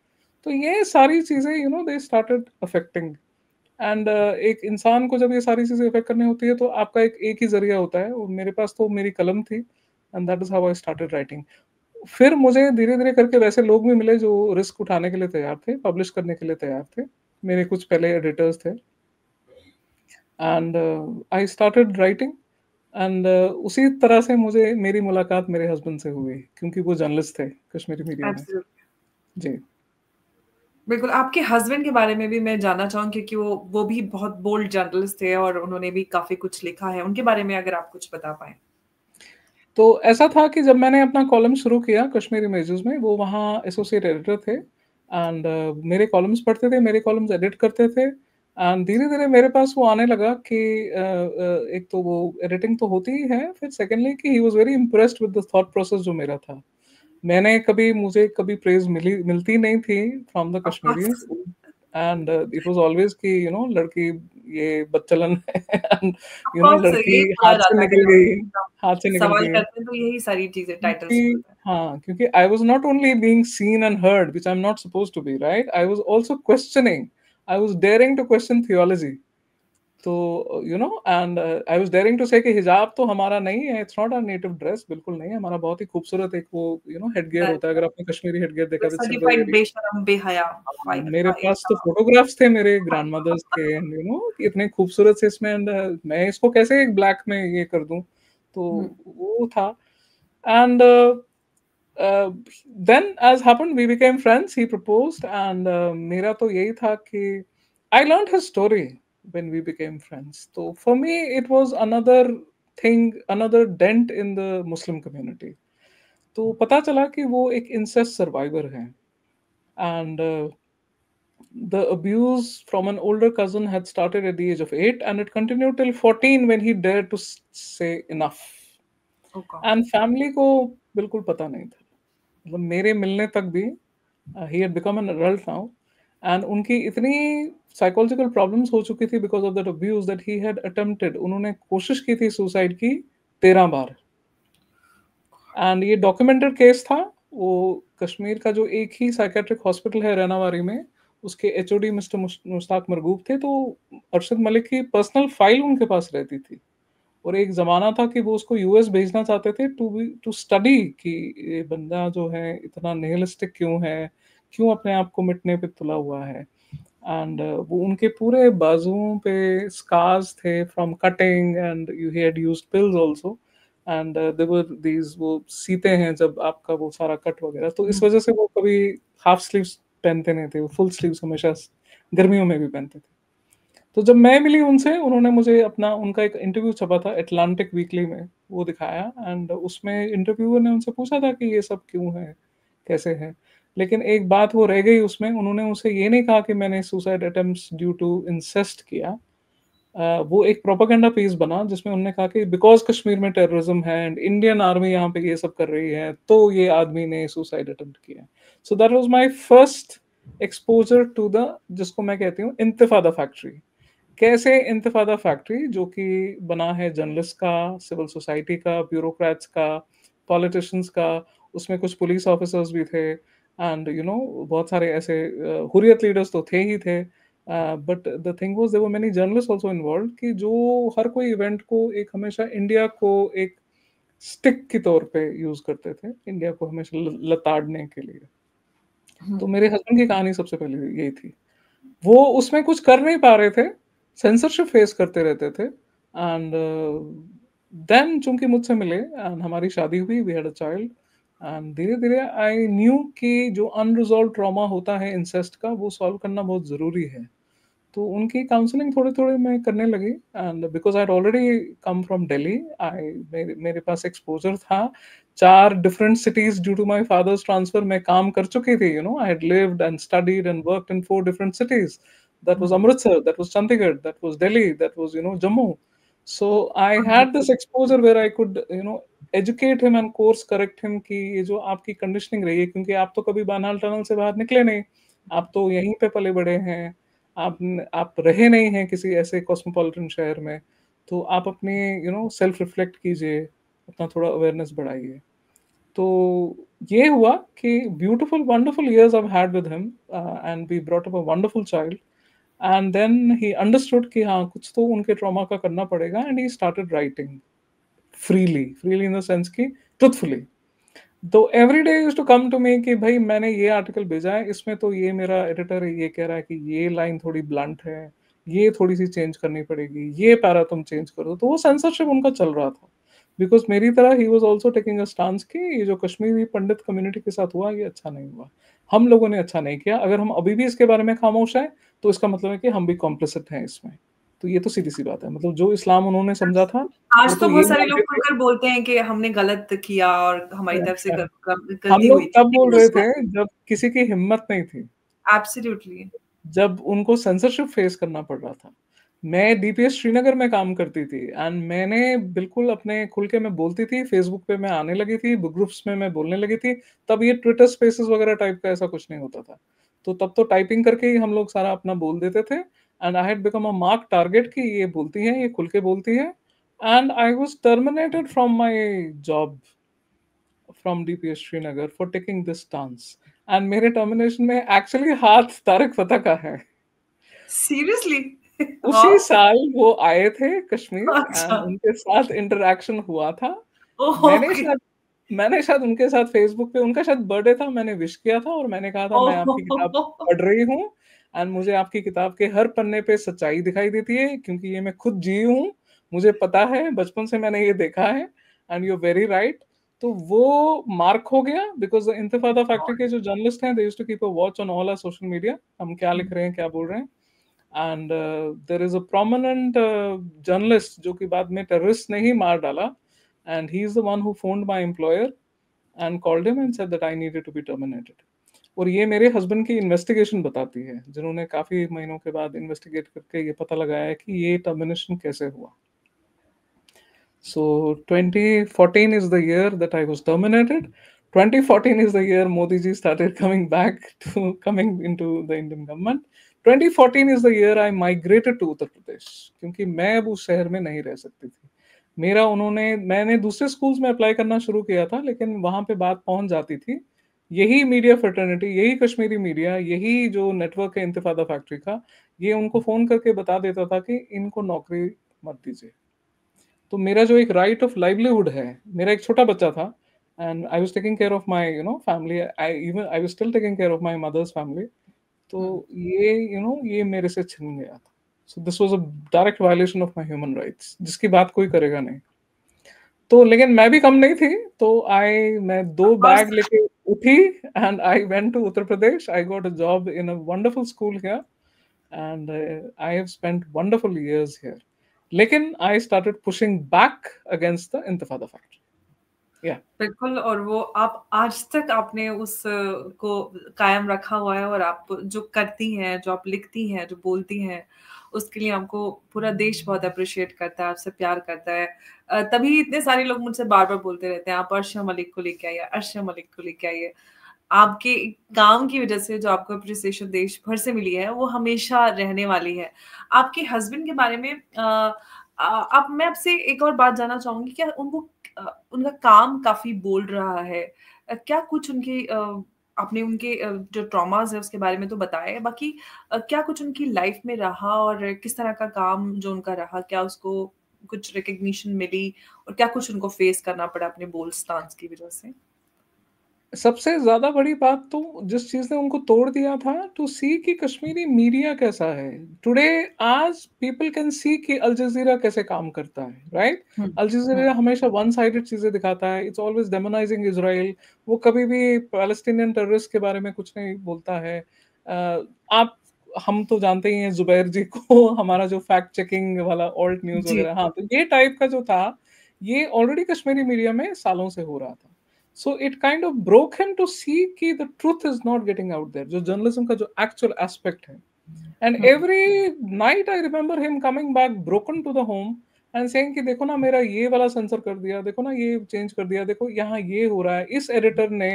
तो ये सारी चीजें दे स्टार्टेड अफेक्टिंग। एंड एक इंसान को जब ये सारी चीजें इफेक्ट करनी होती है तो आपका एक ही जरिया होता है, और मेरे पास तो मेरी कलम थी, and that is how I started writing. फिर मुझे धीरे धीरे करके वैसे लोग भी मिले जो रिस्क उठाने के लिए तैयार थे, पब्लिश करने के लिए तैयार थे। मेरे कुछ पहले एडिटर्स थे, and I started writing. And उसी तरह से मुझे मेरी मुलाकात मेरे हस्बैंड से हुई, क्योंकि वो जर्नलिस्ट थे कश्मीरी मीडिया में। एब्सोल्युटली। जी। बिल्कुल, आपके हस्बैंड के बारे में भी मैं जानना चाहूँगी क्योंकि वो भी बहुत बोल्ड जर्नलिस्ट थे और उन्होंने भी काफ़ी कुछ लिखा है। उनके बारे में अगर आप कुछ बता पाएँ? तो ऐसा था कि जब मैंने अपना कॉलम शुरू किया कश्मीरी मेजर्स में, वो वहाँ एसोसिएट एडिटर थे, एंड मेरे कॉलम्स पढ़ते थे, मेरे कॉलम्स एडिट करते थे। एंड धीरे-धीरे मेरे पास वो आने लगा कि एक तो वो एडिटिंग तो होती ही है, फिर सेकंडली कि he was very impressed with the thought process जो मेरा था। मुझे कभी प्रेज़ मिलती नहीं थी from the of Kashmirians. Course, and it was always कि लड़की ये बदचलन है, एंड ऑफ़ कोर्स लड़की यही बोला हाथ से जाता है निकल जब गई, हाथ से निकल सवाल गई है। करते हैं तो यही सारी चीज़ें टाइटल्स क्योंकि मिलते हैं। हाँ, क्योंकि I was not only being seen and heard, which I am not supposed to be, right? I was also questioning, I was daring to question theology. तो and I was daring to say कि हिजाब तो हमारा नहीं है, it's not our native dress, बिल्कुल नहीं है। हमारा बहुत ही खूबसूरत एक वो हेडगियर होता है। अगर आपने कश्मीरी हेडगियर देखा विद सिल्वर सर्टिफाइड ईयरिंग। बेशरम, बेहया, मेरे पास तो फोटोग्राफ्स थे मेरे ग्रैंडमदर्स के, एंड इतने खूबसूरत से इसमें, एंड मैं इसको कैसे एक ब्लैक में ये कर दूं। तो हुँ, वो था। And then as happened we became friends, he proposed, and मेरा तो यही था कि I learned his story when we became friends. तो for me it was another thing, another dent in the Muslim community. तो पता चला कि वो एक इंसेस्ट सर्वाइवर है, and the abuse from an older cousin had started at the age of 8, and it continued till 14 when he dared to say enough. Oh God! And family को बिल्कुल पता नहीं था, मतलब मेरे मिलने तक भी he had become an adult now, and उनकी इतनी psychological problems हो चुकी थी because of that abuse that he had attempted, उन्होंने कोशिश की थी सुसाइड की 13 बार। एंड ये डॉक्यूमेंटेड केस था। वो कश्मीर का जो एक ही साइकेट्रिक हॉस्पिटल है रैनावारी में, उसके एचओडी मिस्टर मुश्ताक मरगूब थे। तो अरशद मलिक की पर्सनल फाइल उनके पास रहती थी, और एक जमाना था कि वो उसको यूएस भेजना चाहते थे टू स्टडी कि ये बंदा जो है इतना निहिलिस्टिक क्यों है, क्यों अपने आप को मिटने पे तुला हुआ है। एंड वो उनके पूरे बाजुओं पे स्कार्स थे from cutting, and you had used pills also, and there these वो सीते हैं जब आपका वो सारा कट वगैरह, तो इस हुँ, वजह से वो कभी हाफ स्लीव्स पहनते नहीं थे, वो फुल स्लीव्स हमेशा गर्मियों में भी पहनते थे। तो जब मैं मिली उनसे, उन्होंने मुझे अपना उनका एक इंटरव्यू छपा था एटलांटिक वीकली में, वो दिखाया। एंड उसमें इंटरव्यूअर ने उनसे पूछा था कि ये सब क्यों है, कैसे है। लेकिन एक बात वो रह गई उसमें, उन्होंने उनसे ये नहीं कहा कि मैंने suicide attempts due to incest किया। वो एक प्रोपेगेंडा पीस बना जिसमें उन्होंने कहा कि बिकॉज कश्मीर में टेररिज्म है एंड इंडियन आर्मी यहाँ पे ये सब कर रही है, तो ये आदमी ने सुसाइड अटेम्प्ट किया। So that was my first exposure to the, जिसको मैं कहती हूँ इंतिफादा फैक्ट्री। कैसे इंतिफादा फैक्ट्री, जो कि बना है जर्नलिस्ट का, सिविल सोसाइटी का, ब्यूरोक्रेट्स का, पॉलिटिशियंस का, उसमें कुछ पुलिस ऑफिसर्स भी थे, एंड बहुत सारे ऐसे हुर्रियत लीडर्स तो थे ही थे। But the thing was there were many journalist also involved, कि जो हर कोई इवेंट को एक हमेशा इंडिया को एक स्टिक के तौर पे यूज करते थे, इंडिया को हमेशा लताड़ने के लिए। हुँ। तो मेरे हस्बैंड की कहानी सबसे पहले यही थी। वो उसमें कुछ कर नहीं पा रहे थे, सेंसरशिप फेस करते रहते थे एंड देन चूंकि मुझसे मिले एंड हमारी शादी हुई, we had a child and धीरे-धीरे आई न्यू कि जो अनरिज़ॉल्व्ड ट्रॉमा होता है इंसेस्ट का, वो सॉल्व करना बहुत ज़रूरी है। तो उनकी काउंसलिंग थोड़े-थोड़े मैं करने लगी and because I had already come from Delhi, I मेरे मेरे पास एक्सपोज़र था। 4 different cities due to my father's transfer मैं काम कर चुकी थी, I had lived and studied and worked in 4 different cities. That was hmm, Amritsar, that was Chandigarh, that was Delhi, that was, Jammu. So I had this wonderful. exposure where I could, educate him and course correct him कि ये जो आपकी conditioning रही है, क्योंकि आप तो कभी बानाल टनल से बाहर निकले नहीं, आप तो यहीं पे पले बड़े हैं, आप रहे नहीं हैं किसी ऐसे कॉस्मोपॉलिटन शहर में, तो आप अपनी सेल्फ रिफ्लेक्ट कीजिए, अपना थोड़ा अवेयरनेस बढ़ाइए। तो ये हुआ कि beautiful wonderful years I had with him and we brought up a wonderful child and then he understood कि हाँ कुछ तो उनके ट्रॉमा का करना पड़ेगा and he started writing freely in the sense कि ट्रुथफुली। तो every day used to come to me कि भाई मैंने ये आर्टिकल भेजा है, इसमें तो ये मेरा एडिटर ये कह रहा है कि ये लाइन थोड़ी ब्लंट है, ये थोड़ी सी चेंज करनी पड़ेगी, ये पैरा तुम चेंज करो। तो वो सेंसरशिप उनका चल रहा था, बिकॉज मेरी तरह he was also taking a stance कि ये जो कश्मीरी पंडित कम्युनिटी के साथ हुआ ये अच्छा नहीं हुआ, हम लोगों ने अच्छा नहीं किया। अगर हम अभी भी इसके बारे में खामोश हैं तो इसका मतलब है कि हम भी कॉम्प्लिसिट हैं इसमें। तो ये तो सीधी सी बात है, मतलब जो इस्लाम उन्होंने समझा था वो आज तो तो ये बहुत सारे लोग मानते थे। खुलकर बोलते हैं कि हमने गलत किया और हमारी तरफ से हम गलती लोग हुई थी, तब बोल लेकिन रहे उसको थे जब किसी की हिम्मत नहीं थी, एब्सोल्युटली। जब उनको सेंसरशिप फेस करना पड़ रहा था। मैं डीपीएस श्रीनगर में काम करती थी एंड मैंने बिल्कुल अपने खुल के मैं बोलती थी, फेसबुक पे मैं आने लगी थी, ग्रुप्स में मैं बोलने लगी थी। तब ये ट्विटर स्पेसेस वगैरह टाइप का ऐसा कुछ नहीं होता था। तो तब तो टाइपिंग करके ही हम लोग सारा अपना बोल देते थे and I had become a mark target कि ये बोलती है, ये खुल के बोलती है and I was terminated from my job from DPS Srinagar for taking this stance and मेरे टर्मिनेशन में एक्चुअली हाथ तारिक फतेह का है। सीरियसली? उसी वाओ! साल वो आए थे कश्मीर अच्छा। एंड उनके साथ इंटरैक्शन हुआ था। मैंने ओके। शायद मैंने शायद उनके साथ फेसबुक पे, उनका शायद बर्थडे था, मैंने विश किया था और मैंने कहा था मैं आपकी किताब ओह! पढ़ रही हूँ एंड मुझे आपकी किताब के हर पन्ने पे सच्चाई दिखाई देती है, क्योंकि ये मैं खुद जी हूँ, मुझे पता है, बचपन से मैंने ये देखा है and you are very right. तो वो मार्क हो गया बिकॉज़ इंतिफादा फैक्ट्री के जो जर्नलिस्ट हैं they used to keep a watch on all our social media, हम क्या लिख रहे हैं, क्या बोल रहे हैं। And there is a prominent journalist जो कि बाद में टेररिस्ट ने ही मार डाला and he is the one who phoned my employer and called him and said that I needed to be terminated. और ये मेरे हस्बैंड की इन्वेस्टिगेशन बताती है, जिन्होंने काफी महीनों के बाद इन्वेस्टिगेट करके ये पता लगाया है कि ये टर्मिनेशन कैसे हुआ। So 2014 is the year that I was terminated. 2014 is the year Modi ji started coming back to coming into the Indian government. 2014 is the year I migrated to Uttar Pradesh क्योंकि मैं अब उस शहर में नहीं रह सकती थी। मैंने दूसरे स्कूल्स में अप्लाई करना शुरू किया था, लेकिन वहां पे बात पहुंच जाती थी। यही मीडिया फ्रेटर्निटी, यही कश्मीरी मीडिया, यही जो नेटवर्क है इंतिफादा फैक्ट्री का, ये उनको फोन करके बता देता था कि इनको नौकरी मत दीजिए। तो मेरा जो एक राइट ऑफ लाइवलीहुड है, मेरा एक छोटा बच्चा था and I was taking care of my family, I was still taking care of my mother's family. तो हुँ। ये ये मेरे से छिन गया था। So this was a direct violation of my human rights, जिसकी बात कोई करेगा नहीं। तो लेकिन मैं भी कम नहीं थी, तो मैं ऑफ 2 कोर्स। बैग लेके उठी and I went to Uttar Pradesh. I got a job in a wonderful school here and I have spent wonderful years here. लेकिन I started pushing back against the Intifada factory. Yeah. बिल्कुल, और वो आप आज तक आपने उस को कायम रखा हुआ है, और आप जो करती हैं, जो आप लिखती हैं, जो बोलती हैं, उसके लिए आपको पूरा देश बहुत एप्रिशिएट करता है, आपसे प्यार करता है। तभी इतने सारे लोग मुझसे बार-बार बोलते रहते हैं, आप अर्शा मलिक को लेके आइए, अर्शा मलिक को लेके आइए। आपके काम की वज़ह से जो आपको एप्रिसिएशन देश भर से मिली है, वो हमेशा रहने वाली है। आपके हस्बैंड के बारे में आप मैं आपसे एक और बात जानना चाहूँगी, क्या उनका काम काफ़ी बोल रहा है? क्या कुछ उनकी आपने उनके जो ट्रॉमाज़ है उसके बारे में तो बताया है, बाकी क्या कुछ उनकी लाइफ़ में रहा और किस तरह का काम जो उनका रहा? क्या उसको कुछ रिकॉग्निशन मिली और क्या कुछ उनको फेस करना पड़ा अपने बोल्ड स्टांस की वज़ह से? सबसे ज़्यादा बड़ी बात तो जिस चीज़ ने उनको तोड़ दिया था, टू सी कि कश्मीरी मीडिया कैसा है। टुडे आज पीपल कैन सी कि अल जज़ीरा कैसे काम करता है, राइट? हुँ, अल हुँ, जज़ीरा हमेशा वन साइडेड चीज़ें दिखाता है, इट्स ऑलवेज़ डेमोनाइजिंग इज़राइल। वो कभी भी पैलेस्टीनियन टेररिस्ट के बारे में कुछ नहीं बोलता है। आप हम तो जानते ही हैं ज़ुबैर जी को हमारा जो फैक्ट चेकिंग वाला ऑल्ट न्यूज़ जी। वगैरह, हाँ, तो ये टाइप का जो था, ये ऑलरेडी कश्मीरी मीडिया में सालों से हो रहा था। So it kind of broke him to see कि the truth is not getting out there, जो journalism का जो actual aspect है. And hmm, every night I remember him coming back broken to the home and saying कि देखो ना मेरा ये वाला सेंसर कर दिया, देखो ना ये चेंज कर दिया, देखो यहाँ ये हो रहा है, इस एडिटर ने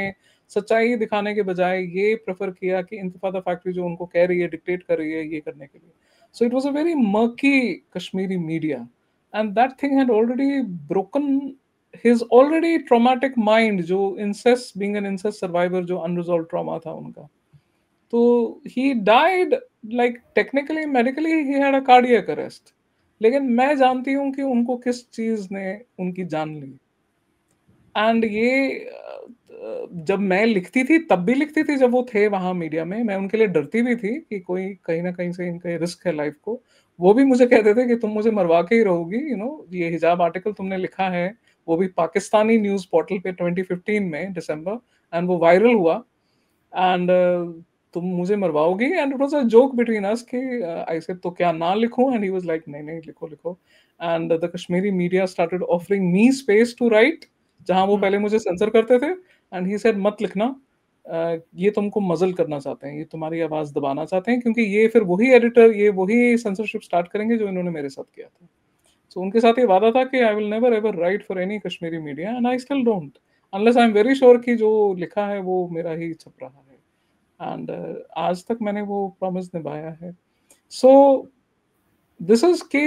सच्चाई दिखाने के बजाय ये प्रेफर किया कि इंतफादा फैक्ट्री जो उनको कह रही है, डिक्टेट कर रही है ये करने के लिए. So it was a very murky Kashmiri media, and that thing had already broken his already traumatic mind, जो incest, being an incest survivor, जो unresolved trauma था उनका. तो he died, like technically medically he had a cardiac arrest, लेकिन मैं जानती हूँ कि उनको किस चीज ने उनकी जान ली. एंड ये जब मैं लिखती थी तब भी लिखती थी, जब वो थे वहां मीडिया में, मैं उनके लिए डरती भी थी कि कोई कहीं ना कहीं से इनका रिस्क है लाइफ को. वो भी मुझे कहते थे कि तुम मुझे मरवा के ही रहोगी, ये हिजाब आर्टिकल तुमने लिखा है, वो भी पाकिस्तानी न्यूज पोर्टल पे 2015 में दिसंबर, एंड वो वायरल हुआ, एंड तुम मुझे मरवाओगी. And it was a joke between us कि आई सेड तो क्या ना लिखूं, एंड ही वाज लाइक नहीं नहीं लिखो लिखो. And the Kashmiri media started offering me space to write, जहां वो हुँ, पहले मुझे सेंसर करते थे. एंड ही सेड मत लिखना, ये तुमको मजल करना चाहते हैं, ये तुम्हारी आवाज दबाना चाहते हैं, क्योंकि ये फिर वही एडिटर, ये वही सेंसरशिप स्टार्ट करेंगे जो इन्होंने मेरे साथ किया था. सो उनके साथ ये वादा था कि I will never ever right for any Kashmiri media, and I still don't, unless I am very sure कि जो लिखा है वो मेरा ही छप रहा है. एंड आज तक मैंने वो प्रॉमिस निभाया है. सो this is K.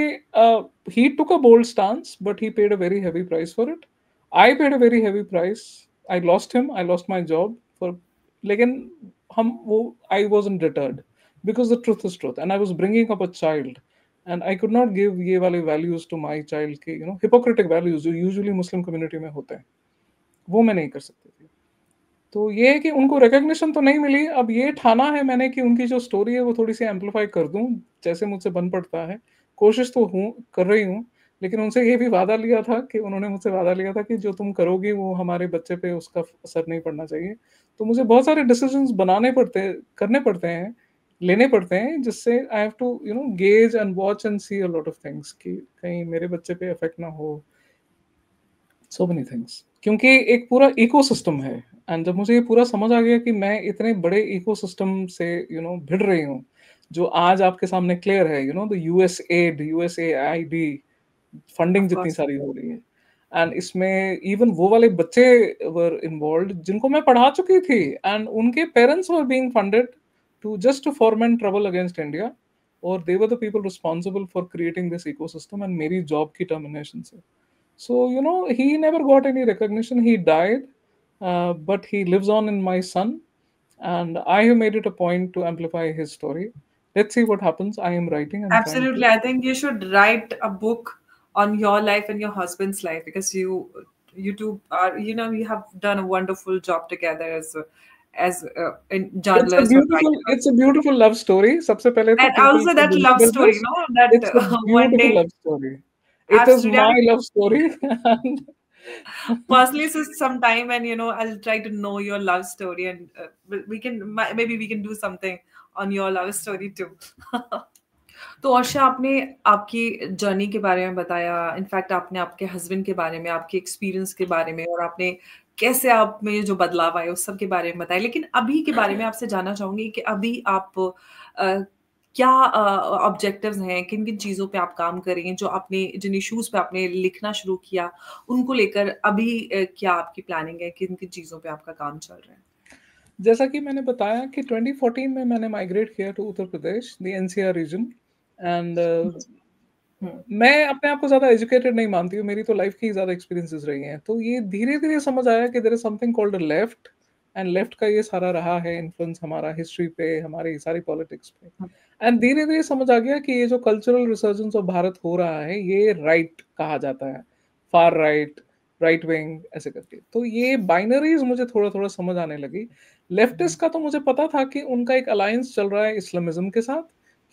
He took a bold stance, but he paid a very heavy price for it. I paid a very heavy price. I lost him. I lost my job for. लेकिन I wasn't deterred because the truth is truth, and I was bringing up a child, and I could not give ये वाले values to my child के hypocritic values जो usually Muslim community में होते हैं, वो मैं नहीं कर सकती थी. तो ये है कि उनको रिकॉग्निशन तो नहीं मिली, अब ये ठाना है मैंने कि उनकी जो स्टोरी है वो थोड़ी-सी एम्प्लीफाई कर दूँ, जैसे मुझसे बन पड़ता है। कोशिश तो कर रही हूँ, लेकिन उनसे ये भी वादा लिया था कि उन्होंने मुझसे वादा लिया था कि जो तुम करोगी वो हमारे बच्चे पे उसका असर नहीं पड़ना चाहिए। तो मुझे बहुत सारे डिसीजंस करने पड़ते हैं, लेने पड़ते हैं, जिससे I have to gaze and watch and see a lot of things कि कहीं मेरे बच्चे पे इफेक्ट ना हो, सो मेनी थिंग्स, क्योंकि एक पूरा इकोसिस्टम है. एंड जब मुझे ये पूरा समझ आ गया कि मैं इतने बड़े इकोसिस्टम से भिड़ रही हूँ, जो आज आपके सामने क्लियर है, द यूएसएआईडी फंडिंग ऑफ जितनी कोर्स। सारी हो रही है. एंड इसमें इवन वो वाले बच्चे वर इन्वॉल्व जिनको मैं पढ़ा चुकी थी, एंड उनके parents were being funded to foment trouble against India, और they were the people responsible for creating this ecosystem, and मेरी जॉब की टर्मिनेशन से. So, he never got any recognition. He died, but he lives on in my son. And I have made it a point to amplify his story. Let's see what happens. I am writing, I'm trying Absolutely. to. I think you should write a book on your life and your husband's life because you two are, you have done a wonderful job together as in journalist or writer. It's a beautiful love story. सबसे पहले तो And people also should that love remember story, this. that It's a one beautiful day, love story. It is absolutely. I my mean, love story. personally, so some time and I'll try to know your love story and we can maybe we can do something on your love story too. तो अर्षा, आपने आपकी journey के बारे में बताया, in fact आपने आपके husband के बारे में, आपके एक्सपीरियंस के बारे में और आपने कैसे आप में जो बदलाव आए उस सब के बारे में बताया। लेकिन अभी के बारे में आपसे जानना चाहूँगी कि अभी आप क्या ऑब्जेक्टिव्स हैं, किन-किन चीज़ों पे आप काम कर रही हैं, जो आपने जिन इश्यूज़ पे आपने लिखना शुरू किया, उनको लेकर अभी क्या आपकी प्लानिंग है, किन-किन चीज़ों पे आपका काम चल रहा है? जैसा कि मैंने बताया कि 2014 में मैंने माइग्रेट किया to Uttar Pradesh, the NCR region. And हुँ, मैं अपने आप को ज़्यादा एजुकेटेड नहीं मानती हूँ, मेरी तो लाइफ की ज़्यादा एक्सपीरियंसेस रही हैं. तो ये धीरे-धीरे समझ आया कि there is something called a left, and left का ये सारा रहा है इन्फ्लुएंस हमारा हिस्ट्री पे, हमारी सारी पॉलिटिक्स पे. हुँ, एंड धीरे-धीरे समझ आ गया कि ये जो कल्चरल रिसर्जेंस ऑफ भारत हो रहा है, ये राइट कहा जाता है, फार राइट. राइट विंग ऐसे करके। तो ये बाइनरीज मुझे थोड़ा-थोड़ा समझ आने लगी। लेफ्टिस्ट का तो मुझे पता था कि उनका एक अलायंस चल रहा है इस्लामिज़्म के साथ,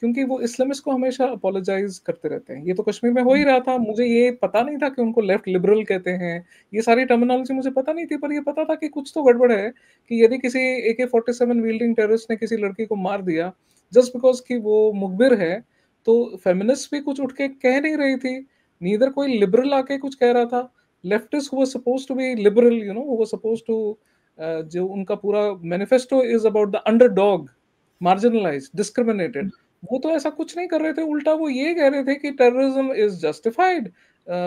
क्योंकि वो इस्लामिस्ट को हमेशा अपोलोजाइज़ करते रहते हैं। ये तो कश्मीर में हो ही रहा था, मुझे ये पता नहीं था कि उनको लेफ्ट लिबरल कहते हैं। ये सारी टर्मिनोलॉजी मुझे पता नहीं थी, पर ये पता था कि कुछ तो गड़बड़ है, कि यदि किसी AK-47 विल्डिंग टेररिस्ट ने किसी लड़की को मार दिया, जस्ट बिकॉज़ कि वो मुखबिर है, तो फेमिनिस्ट भी कुछ उठ के कह नहीं रही थी, नीदर कोई लिबरल आके कुछ कह रहा था। Leftist who was supposed to be liberal, who was supposed to जो उनका पूरा manifesto is about the underdog, marginalised, discriminated, वो तो ऐसा कुछ नहीं कर रहे थे। उल्टा वो ये कह रहे थे कि टेररिज्म इज जस्टिफाइड।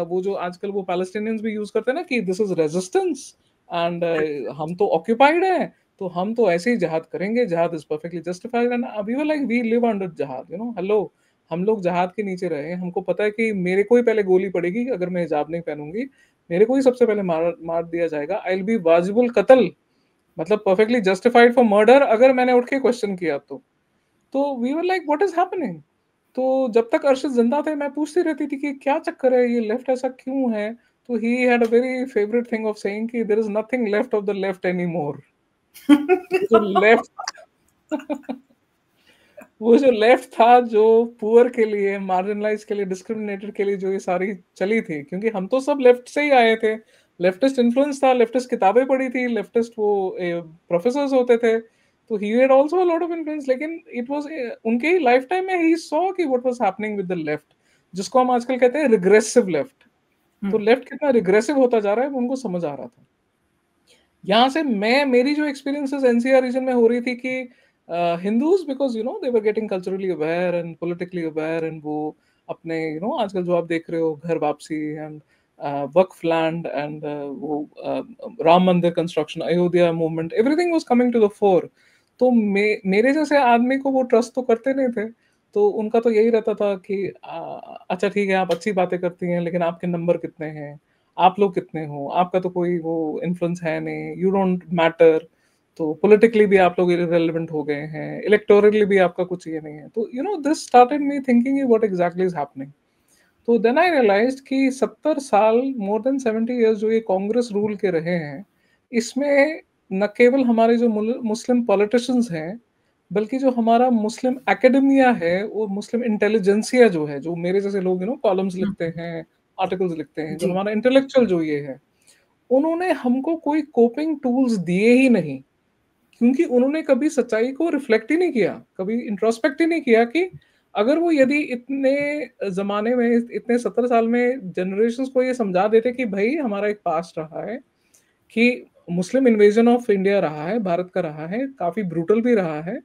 वो जो आजकल वो पैलेस्टीनियंस भी यूज करते हैं ना कि दिस इज रेजिस्टेंस, एंड हम तो ऑक्यूपाइड हैं, तो हम तो ऐसे ही जहाद करेंगे, जहाद is perfectly justified. And we were like we live under जहाद, हेलो, हम लोग जहाद के नीचे रहे हैं, हमको पता है कि मेरे को ही पहले गोली पड़ेगी अगर मैं हिजाब नहीं पहनूंगी, मेरे को ही सबसे पहले मार मार दिया जाएगा। आई विल बी वाजिबुल कत्ल, मतलब परफेक्टली जस्टिफाइड फॉर मर्डर, अगर मैंने उठ के क्वेश्चन किया तो we were like what is happening. तो जब तक अर्शद जिंदा थे मैं पूछती रहती थी कि क्या चक्कर है, ये लेफ्ट ऐसा क्यों है। तो he had a very favourite thing of saying कि there is nothing left of the left any more. जो लेफ्ट वो जो लेफ्ट था, जो पुअर के लिए, मार्जिनलाइज के लिए, डिस्क्रिमिनेटेड के लिए जो ये सारी चली थी, क्योंकि हम तो सब लेफ्ट से ही आए थे, लेफ्टिस्ट इन्फ्लुएंस था, लेफ्टिस्ट किताबें पढ़ी थी, लेफ्टिस्ट वो प्रोफेसर्स होते थे, तो he had also a lot of influence. लेकिन इट वाज उनके ही लाइफ टाइम में ही सॉ कि what was happening with the left, जिसको हम आजकल कहते हैं रिग्रेसिव लेफ्ट। तो लेफ्ट कितना रिग्रेसिव होता जा रहा है वो उनको समझ आ रहा था। यहाँ से मेरी जो एक्सपीरियंसेस एनसीआर रीजन में हो रही थी कि Hindus, because they were getting culturally aware and politically aware, and वो अपने आजकल जो आप देख रहे हो घर वापसी एंड वक्फ लैंड एंड वो Ram Mandir construction, Ayodhya movement, everything was coming to the fore. तो मेरे जैसे आदमी को वो ट्रस्ट तो करते नहीं थे, तो उनका तो यही रहता था कि अच्छा ठीक है, आप अच्छी बातें करती हैं, लेकिन आपके नंबर कितने हैं, आप लोग कितने हो, आपका तो कोई वो इन्फ्लुएंस है नहीं, यू डोंट मैटर, तो पॉलिटिकली भी आप लोग इररिलेवेंट हो गए हैं, इलेक्टोरली भी आपका कुछ ये नहीं है। तो this started me thinking what exactly is happening. तो देन आई रियलाइज्ड कि 70 साल, मोर देन 70 ईयर्स जो ये कांग्रेस रूल के रहे हैं, इसमें न केवल हमारे जो मुस्लिम पॉलिटिशियंस हैं, बल्कि जो हमारा मुस्लिम एकेडमिया है, वो मुस्लिम इंटेलिजेंसिया जो है, जो मेरे जैसे लोग कॉलम्स लिखते हैं, आर्टिकल्स लिखते हैं, जो जी। हमारा इंटेलेक्चुअल जो ये है, उन्होंने हमको कोई कोपिंग टूल्स दिए ही नहीं, क्योंकि उन्होंने कभी सच्चाई को रिफ्लेक्ट ही नहीं किया, कभी इंट्रोस्पेक्ट ही नहीं किया कि अगर वो यदि इतने जमाने में, इतने 70 साल में जनरेशंस को ये समझा देते कि भाई हमारा एक पास्ट रहा है, कि मुस्लिम इन्वेजन ऑफ इंडिया रहा है, भारत का रहा है, काफी ब्रूटल भी रहा है,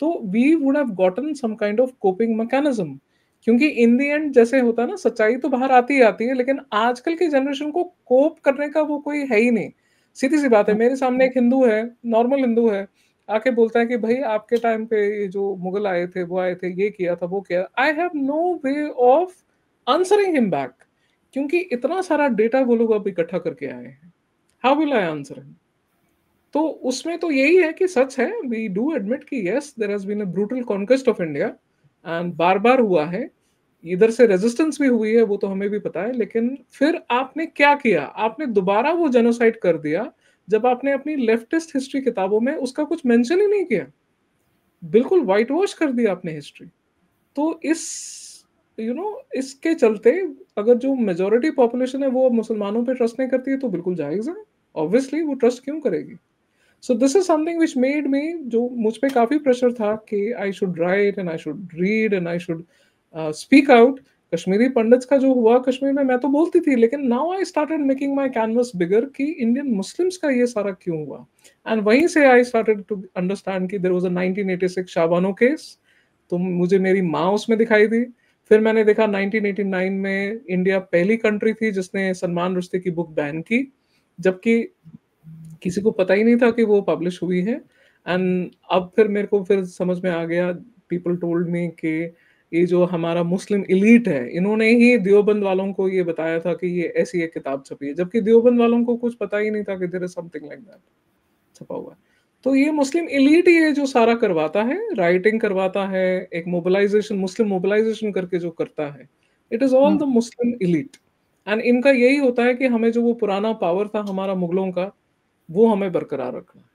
तो we would have gotten some kind of coping mechanism. क्योंकि इन द एंड जैसे होता है ना, सच्चाई तो बाहर आती ही आती है, लेकिन आजकल की जनरेशन को कोप करने का वो कोई है ही नहीं। सीधी सी बात है, मेरे सामने एक हिंदू है, नॉर्मल हिंदू है, आके बोलता है कि भाई आपके टाइम पे ये जो मुगल आए थे, वो आए थे, ये किया था, वो किया, I have no way of answering him back, क्योंकि इतना सारा डेटा वो लोग अब इकट्ठा करके आए हैं। How will I answer him? तो उसमें तो यही है कि सच है, वी डू एडमिट कि yes there has been a brutal conquest of India, and बार बार हुआ है, इधर से रेजिस्टेंस भी हुई है, वो तो हमें भी पता है, लेकिन फिर आपने क्या किया, आपने दोबारा वो जेनोसाइड कर दिया, जब आपने अपनी लेफ्टिस्ट हिस्ट्री किताबों में उसका कुछ मेंशन ही नहीं किया, बिल्कुल व्हाइट वॉश कर दिया आपने हिस्ट्री। तो इसके चलते अगर जो मेजोरिटी पॉपुलेशन है वो मुसलमानों पे ट्रस्ट नहीं करती है, तो बिल्कुल जायज है, ऑब्वियसली वो ट्रस्ट क्यों करेगी। सो this is something which made me, जो मुझ पे काफी प्रेशर था कि I should write and I should read and I should speak out. Kashmiri pandits का जो हुआ कश्मीर में, मैं तो बोलती थी, लेकिन now I started making my canvas bigger कि इंडियन मुस्लिम्स का ये सारा क्यों हुआ। एंड वहीं से आई स्टार्टेड टू अंडरस्टैंड कि देयर वाज अ 1986 शाबानो केस, तो मुझे मेरी माँ उसमें दिखाई दी। फिर मैंने देखा 1989 में इंडिया पहली कंट्री थी जिसने सलमान रुश्दी की बुक बैन की, जबकि किसी को पता ही नहीं था कि वो पब्लिश हुई है। एंड अब फिर मेरे को फिर समझ में आ गया, पीपल टोल्ड मी कि ये जो हमारा मुस्लिम एलीट है, इन्होंने ही देवबंद वालों को ये बताया था कि ये ऐसी एक किताब छपी है, जबकि देवबंद वालों को कुछ पता ही नहीं था कि there is something like that छपा हुआ है। तो ये मुस्लिम एलीट ही है जो सारा करवाता है, राइटिंग करवाता है, एक मोबिलाइजेशन, मुस्लिम मोबिलाइजेशन करके जो करता है, it is all the Muslim elite. And इनका यही होता है कि हमें जो वो पुराना पावर था हमारा मुगलों का, वो हमें बरकरार रखना है।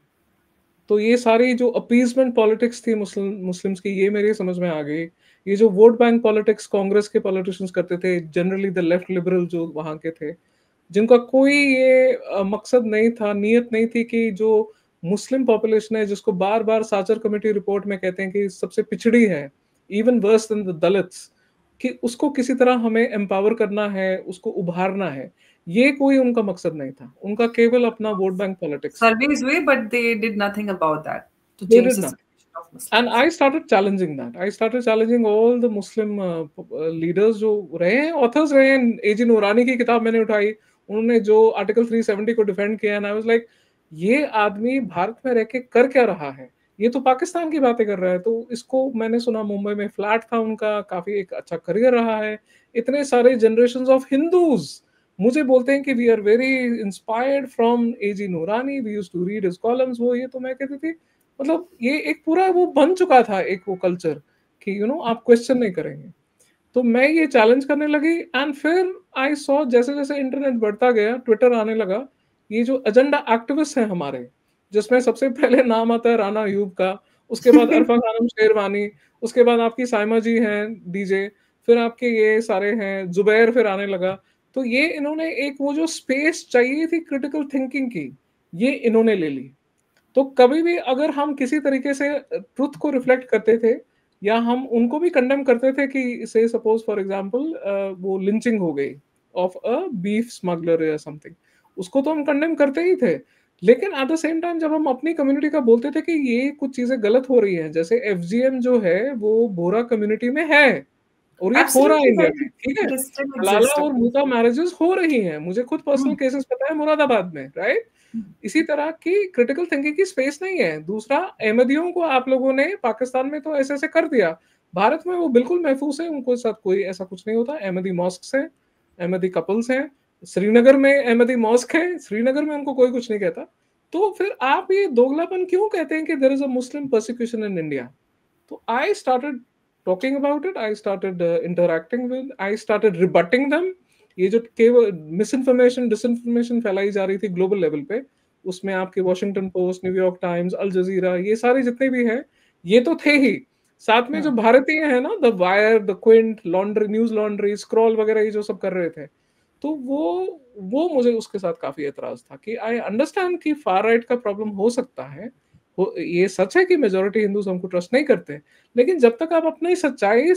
तो ये सारी जो अपीजमेंट पॉलिटिक्स थी मुस्लिम्स की, ये मेरे समझ में आ गई। ये जो वोट बैंक पॉलिटिक्स कांग्रेस के पॉलिटिशियंस करते थे, जनरली द लेफ्ट लिबरल जो वहां के थे, जिनका कोई ये मकसद नहीं था, नीयत नहीं थी कि जो मुस्लिम पॉपुलेशन है, जिसको बार बार साचर कमेटी रिपोर्ट में कहते हैं कि सबसे पिछड़ी है, even worse than the Dalits, कि उसको किसी तरह हमें एम्पावर करना है, उसको उभारना है। ये कोई उनका मकसद नहीं था, उनका केवल अपना वोट बैंक पॉलिटिक्स था। Surveys way, but they did nothing about that to They change did the not. situation of And Muslims. I started challenging that. I started challenging all the Muslim leaders जो रहे हैं, authors रहे हैं। एजी नूरानी की किताब मैंने उठाई, उन्होंने जो आर्टिकल 370 को डिफेंड किया, एंड आई वाज लाइक, ये आदमी भारत में रह के कर क्या रहा है? ये तो पाकिस्तान की बातें कर रहा है। तो इसको मैंने सुना, मुंबई में फ्लैट था उनका, काफी एक अच्छा करियर रहा है, इतने सारे जनरेशंस ऑफ हिंदूज मुझे बोलते हैं कि we are very inspired from AG Noorani, we used to read his columns, वो ये। तो मैं कहती थी, मतलब ये एक पूरा वो बन चुका था, एक वो कल्चर कि आप क्वेश्चन नहीं करेंगे। तो मैं ये चैलेंज करने लगी, एंड फिर आई सॉ जैसे जैसे इंटरनेट बढ़ता गया, ट्विटर आने लगा, ये जो एजेंडा एक्टिविस्ट हैं हमारे, जिसमें सबसे पहले नाम आता है राना अयूब का, उसके बाद अरफा खानम शेरवानी, उसके बाद आपकी साइमा जी हैं डीजे, फिर आपके ये सारे हैं, जुबैर फिर आने लगा। तो ये इन्होंने एक वो जो स्पेस चाहिए थी क्रिटिकल थिंकिंग की, ये इन्होंने ले ली। तो कभी भी अगर हम किसी तरीके से ट्रुथ को रिफ्लेक्ट करते थे, या हम उनको भी कंडेम करते थे कि से सपोज फॉर एग्जांपल वो लिंचिंग हो गई ऑफ अ बीफ स्मगलर या समथिंग, उसको तो हम कंडेम करते ही थे। लेकिन एट द सेम टाइम जब हम अपनी कम्युनिटी का बोलते थे कि ये कुछ चीजें गलत हो रही हैं, जैसे एफजीएम जो है वो बोरा कम्युनिटी में है, और ये हो रहा है Absolutely इंडिया right. में, ठीक है। It is still हलाला existing. और मूता मैरिजेस हो रही हैं, मुझे खुद पर्सनल Hmm. केसेस पता है मुरादाबाद में, राइट। इसी तरह की क्रिटिकल थिंकिंग की स्पेस नहीं है। दूसरा, अहमदियों को आप लोगों ने पाकिस्तान में तो ऐसे ऐसे कर दिया, भारत में वो बिल्कुल महफूज है, उनको साथ कोई ऐसा कुछ नहीं होता। अहमदी मॉस्क हैं, अहमदी कपल्स हैं, श्रीनगर में अहमदी मॉस्क है, श्रीनगर में उनको कोई कुछ नहीं कहता। तो फिर आप ये दोगलापन क्यों कहते हैं कि there is a Muslim persecution in India? तो I started talking about it, I started interacting with, I started rebutting them. ये जो केवल मिस इन्फॉर्मेशन डिसइन्फॉर्मेशन फैलाई जा रही थी ग्लोबल लेवल पे, उसमें आपके वॉशिंगटन पोस्ट, न्यूयॉर्क टाइम्स, अल जजीरा, ये सारे जितने भी हैं, ये तो थे ही। साथ में जो Hmm. भारतीय हैं ना, the wire, the Quint, laundry, news laundry, scroll वगैरह, ये जो सब कर रहे थे, तो वो मुझे उसके साथ काफी एतराज था कि आई अंडरस्टैंड कि फार राइट का प्रॉब्लम हो सकता है, ये सच है कि मेजोरिटी हिंदूज हमको ट्रस्ट नहीं करते, लेकिन जब तक आप अपनी सच्चाई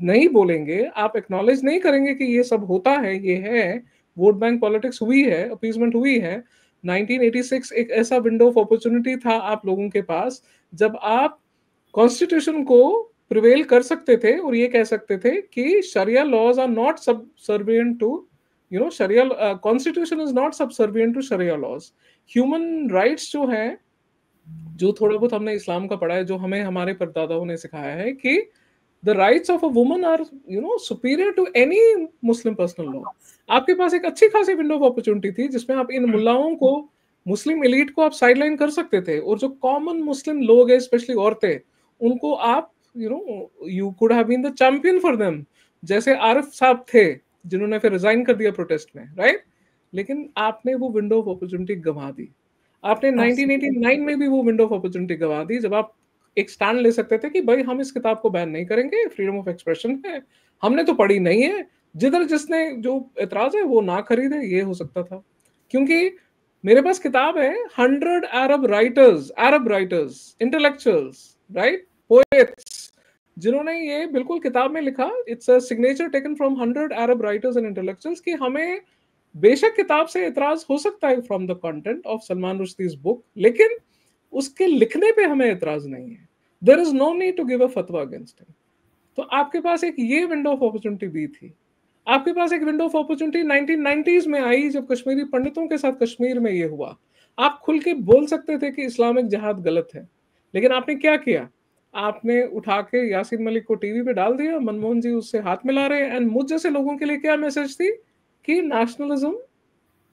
नहीं बोलेंगे, आप एक्नॉलेज नहीं करेंगे कि ये सब होता है, ये है, वोट बैंक पॉलिटिक्स हुई है, अपीजमेंट हुई है। 1986 एक ऐसा विंडो ऑफ अपॉर्चुनिटी था आप लोगों के पास, जब आप कॉन्स्टिट्यूशन को प्रिवेल कर सकते थे और ये कह सकते थे कि शरिया laws are not subservient to, शरिया constitution is not subservient to शरिया लॉज। ह्यूमन राइट्स जो है, जो थोड़ा बहुत हमने इस्लाम का पढ़ा है, जो हमें हमारे परदादाओं ने सिखाया है कि the rights of a woman are superior to any Muslim personal law. आपके पास एक अच्छी खासी विंडो ऑफ अपॉर्चुनिटी थी जिसमें आप इन मुल्लाओं को, मुस्लिम एलीट को आप साइडलाइन कर सकते थे, और जो कॉमन मुस्लिम लोग हैं, स्पेशली औरतें, उनको आप you could have been the champion for them, जैसे आरिफ साहब थे जिन्होंने फिर रिजाइन कर दिया प्रोटेस्ट में, राइट। लेकिन आपने वो विंडो ऑफ अपॉर्चुनिटी गंवा दी। आपने Absolutely. 1989 में भी वो विंडो ऑफ अपॉर्चुनिटी गंवा दी, जब आप एक स्टैंड ले सकते थे कि भाई हम इस किताब को बैन नहीं करेंगे, फ्रीडम ऑफ एक्सप्रेशन है, हमने तो पढ़ी नहीं है, जिधर जिसने जो एतराज है वो ना खरीदे, ये हो सकता था। क्योंकि मेरे पास किताब है, 100 अरब राइटर्स इंटेलेक्चुअल्स, राइट, पोएट्स, जिन्होंने ये बिल्कुल किताब में लिखा, it's a signature taken from 100 अरब राइटर्स एंड इंटेलेक्चुअल्स, कि हमें बेशक किताब से एतराज हो सकता है from the content of Salman Rushdie's book, लेकिन उसके लिखने पे हमें एतराज नहीं है। There is no need to give a फतवा अगेंस्ट हिम। तो आपके पास एक ये विंडो ऑफ अपॉर्चुनिटी भी थी। आपके पास एक विंडो ऑफ अपॉर्चुनिटी 1990s में आई, जब कश्मीरी पंडितों के साथ कश्मीर में ये हुआ। आप खुल के बोल सकते थे कि इस्लामिक जिहाद गलत है, लेकिन आपने क्या किया? आपने उठा के यासीन मलिक को टीवी पे डाल दिया, मनमोहन जी उससे हाथ मिला रहे हैं, एंड मुझ जैसे लोगों के लिए क्या मैसेज थी कि nationalism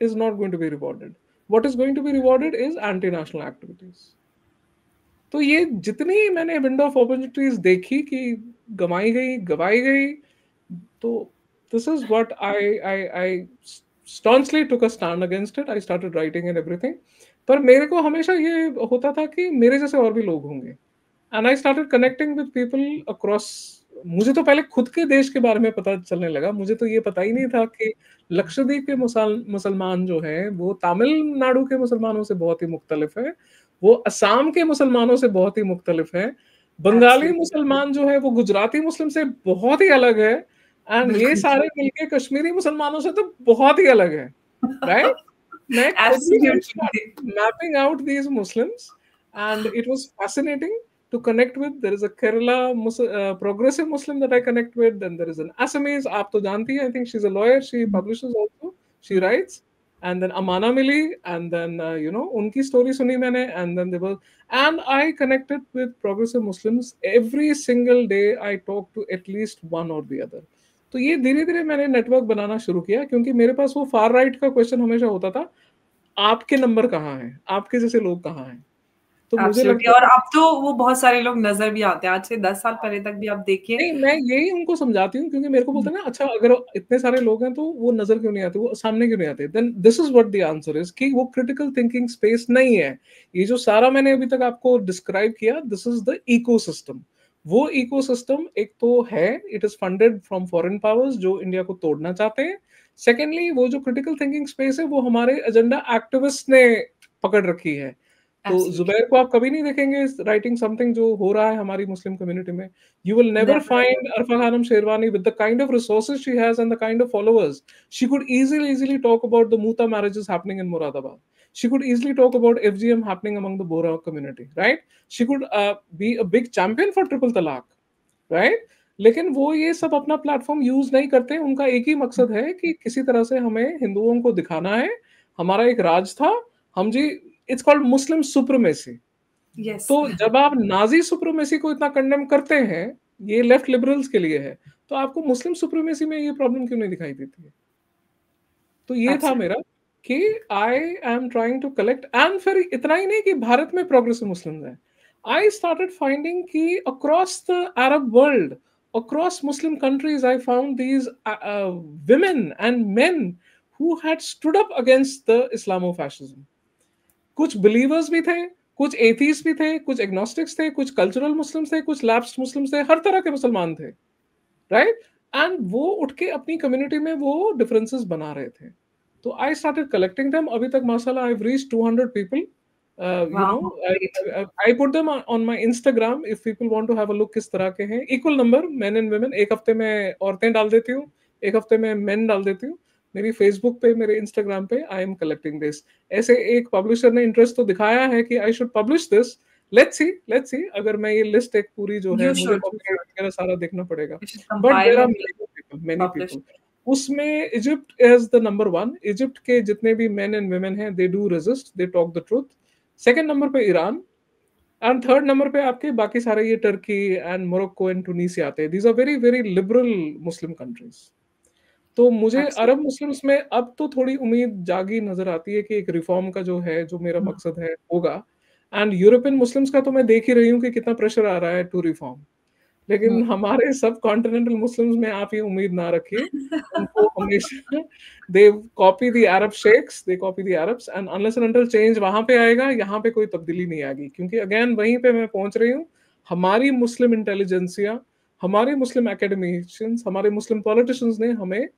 is not going to be rewarded. What is going to be rewarded is anti-national activities. तो ये जितनी मैंने विंडो ऑफ अपॉर्चुनिटीज देखी कि गंवाई गई, गवाई गई, तो this is what I staunchly took a stand against it. I started writing and everything. पर मेरे को हमेशा ये होता था कि मेरे जैसे और भी लोग होंगे, and I started connecting with people across. मुझे तो पहले खुद के देश के बारे में पता चलने लगा. मुझे तो ये पता ही नहीं था कि लक्षद्वीप के मुसलमान जो है वो तमिलनाडु के मुसलमानों से बहुत ही मुख्तलिफ है, वो असम के मुसलमानों से बहुत ही मुख्तलिफ है, बंगाली मुसलमान जो है वो गुजराती मुस्लिम से बहुत ही अलग है, एंड ये सारे मिलके कश्मीरी मुसलमानों से तो बहुत ही अलग है, राइट? मैं mapping out these Muslims, and it was fascinating to connect with. There is a Kerala progressive Muslim that I connect with, then there is an Assamese, aap to janti hai, I think she's a lawyer, she publishes also, she writes, and then Amana Mili, and then unki story suni maine, and then there was, and I connected with progressive Muslims. Every single day I talked to at least one or the other. तो ये धीरे धीरे मैंने network बनाना शुरू किया, क्योंकि मेरे पास वो फार राइट का क्वेश्चन हमेशा होता था, आपके नंबर कहाँ हैं, आपके जैसे लोग कहाँ हैं. तो मुझे लगता और अब तो वो बहुत सारे लोग नजर भी आते हैं. आज से 10 साल पहले तक भी आप देखिए. नहीं, मैं यही उनको समझाती हूँ, क्योंकि मेरे को बोलते हैं ना, अच्छा अगर इतने सारे लोग हैं तो वो नजर क्यों नहीं आते, वो सामने क्यों नहीं आते. Then this is what the answer is, कि वो क्रिटिकल थिंकिंग स्पेस नहीं है. ये जो सारा मैंने अभी तक आपको डिस्क्राइब किया, दिस इज द इकोसिस्टम. वो इकोसिस्टम एक तो है, it is funded from foreign powers जो इंडिया को तोड़ना चाहते हैं. सेकेंडली, वो जो क्रिटिकल थिंकिंग स्पेस है वो हमारे एजेंडा एक्टिविस्ट ने पकड़ रखी है. तो जुबैर को आप कभी नहीं देखेंगे राइटिंग समथिंग जो हो रहा है हमारी मुस्लिम कम्युनिटी में. You will never find Arfa Khanum Sherwani with the kind of resources she has and the kind of followers. She could easily talk about the Muta marriages happening in Moradabad. She could easily talk about FGM happening among the Bora community, right? She could be a big champion for triple talaq, right? लेकिन वो ये सब अपना platform use नहीं करते. उनका एक ही मकसद है कि किसी तरह से हमें हिंदुओं को दिखाना है हमारा एक राज था, हम जी. It's called Muslim supremacy. तो जब आप नाजी सुप्रीमेसी को इतना कंडेम करते हैं, ये लेफ्ट लिबरल्स के लिए है, तो आपको मुस्लिम सुप्रीमेसी में ये प्रॉब्लम क्यों नहीं दिखाई देती है? तो ये था मेरा कि I am trying to collect. And फिर इतना ही नहीं कि भारत में प्रोग्रेसिव मुस्लिम्स हैं. आई स्टार्टेड फाइंडिंग कि across the Arab world, across Muslim countries, I found these women and men who had stood up against the Islamofascism. कुछ believers भी थे, कुछ एथीस्ट भी थे, कुछ एग्नोस्टिक्स थे, कुछ कल्चरल मुस्लिम्स थे, कुछ लैप्स्ड मुस्लिम्स थे, हर तरह के मुसलमान थे, राइट? एंड वो उठ के अपनी कम्युनिटी में वो डिफरेंसेस बना रहे थे. तो आई स्टार्टेड कलेक्टिंग देम. अभी तक माशाल्लाह I have reached 200 people. I put them on my Instagram if people want to have a look. किस तरह के हैं, equal number main and women. एक हफ्ते में औरतें डाल देती हूँ, एक हफ्ते में मेन डाल देती हूँ. मेरी फेसबुक पे, मेरे इंस्टाग्राम पे आई एम कलेक्टिंग दिस. ऐसे एक पब्लिशर ने इंटरेस्ट तो दिखाया है कि I should publish this. Let's see अगर मैं ये लिस्ट एक पूरी जो है, मुझे वगैरह सारा देखना पड़ेगा. But there are many people. उसमें Egypt is the number 1. Egypt के जितने भी मेन एंड वुमेन हैं, they do resist, they talk the truth. Second number पे ईरान, एंड थर्ड नंबर पे आपके बाकी सारे ये Turkey and Morocco and Tunisia आते हैं. These are very very liberal Muslim countries. तो मुझे अरब मुस्लिम्स में अब तो थोड़ी उम्मीद जागी नजर आती है कि एक रिफॉर्म का जो है, जो मेरा मकसद है, होगा. एंड यूरोपियन मुस्लिम्स का तो मैं देख ही रही हूँ कि कितना प्रेशर आ रहा है टू रिफॉर्म. लेकिन हमारे सब कॉन्टिनेंटल मुस्लिम्स में आप ये उम्मीद ना रखिए. उनको हमेशा they copy the Arab sheikhs, they copy the Arabs, and unless and until change वहां पे आएगा, यहाँ पे कोई तब्दीली नहीं आएगी. क्योंकि अगेन वहीं पे मैं पहुंच रही हूँ. हमारी मुस्लिम इंटेलिजेंसिया, हमारे मुस्लिम एकेडमिशियंस, हमारे मुस्लिम पॉलिटिशियंस ने हमें,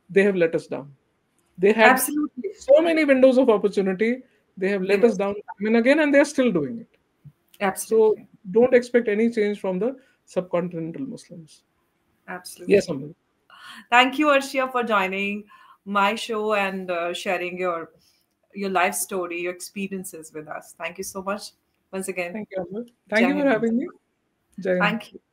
they have let us down. They had Absolutely. so many windows of opportunity. They have let us down time and again, and they are still doing it. Absolutely. So don't expect any change from the subcontinental Muslims. Absolutely. Yes, Amal. Thank you, Arshia, for joining my show and sharing your life story, your experiences with us. Thank you so much once again. Thank you, Amal. Thank you for having me. Thank you.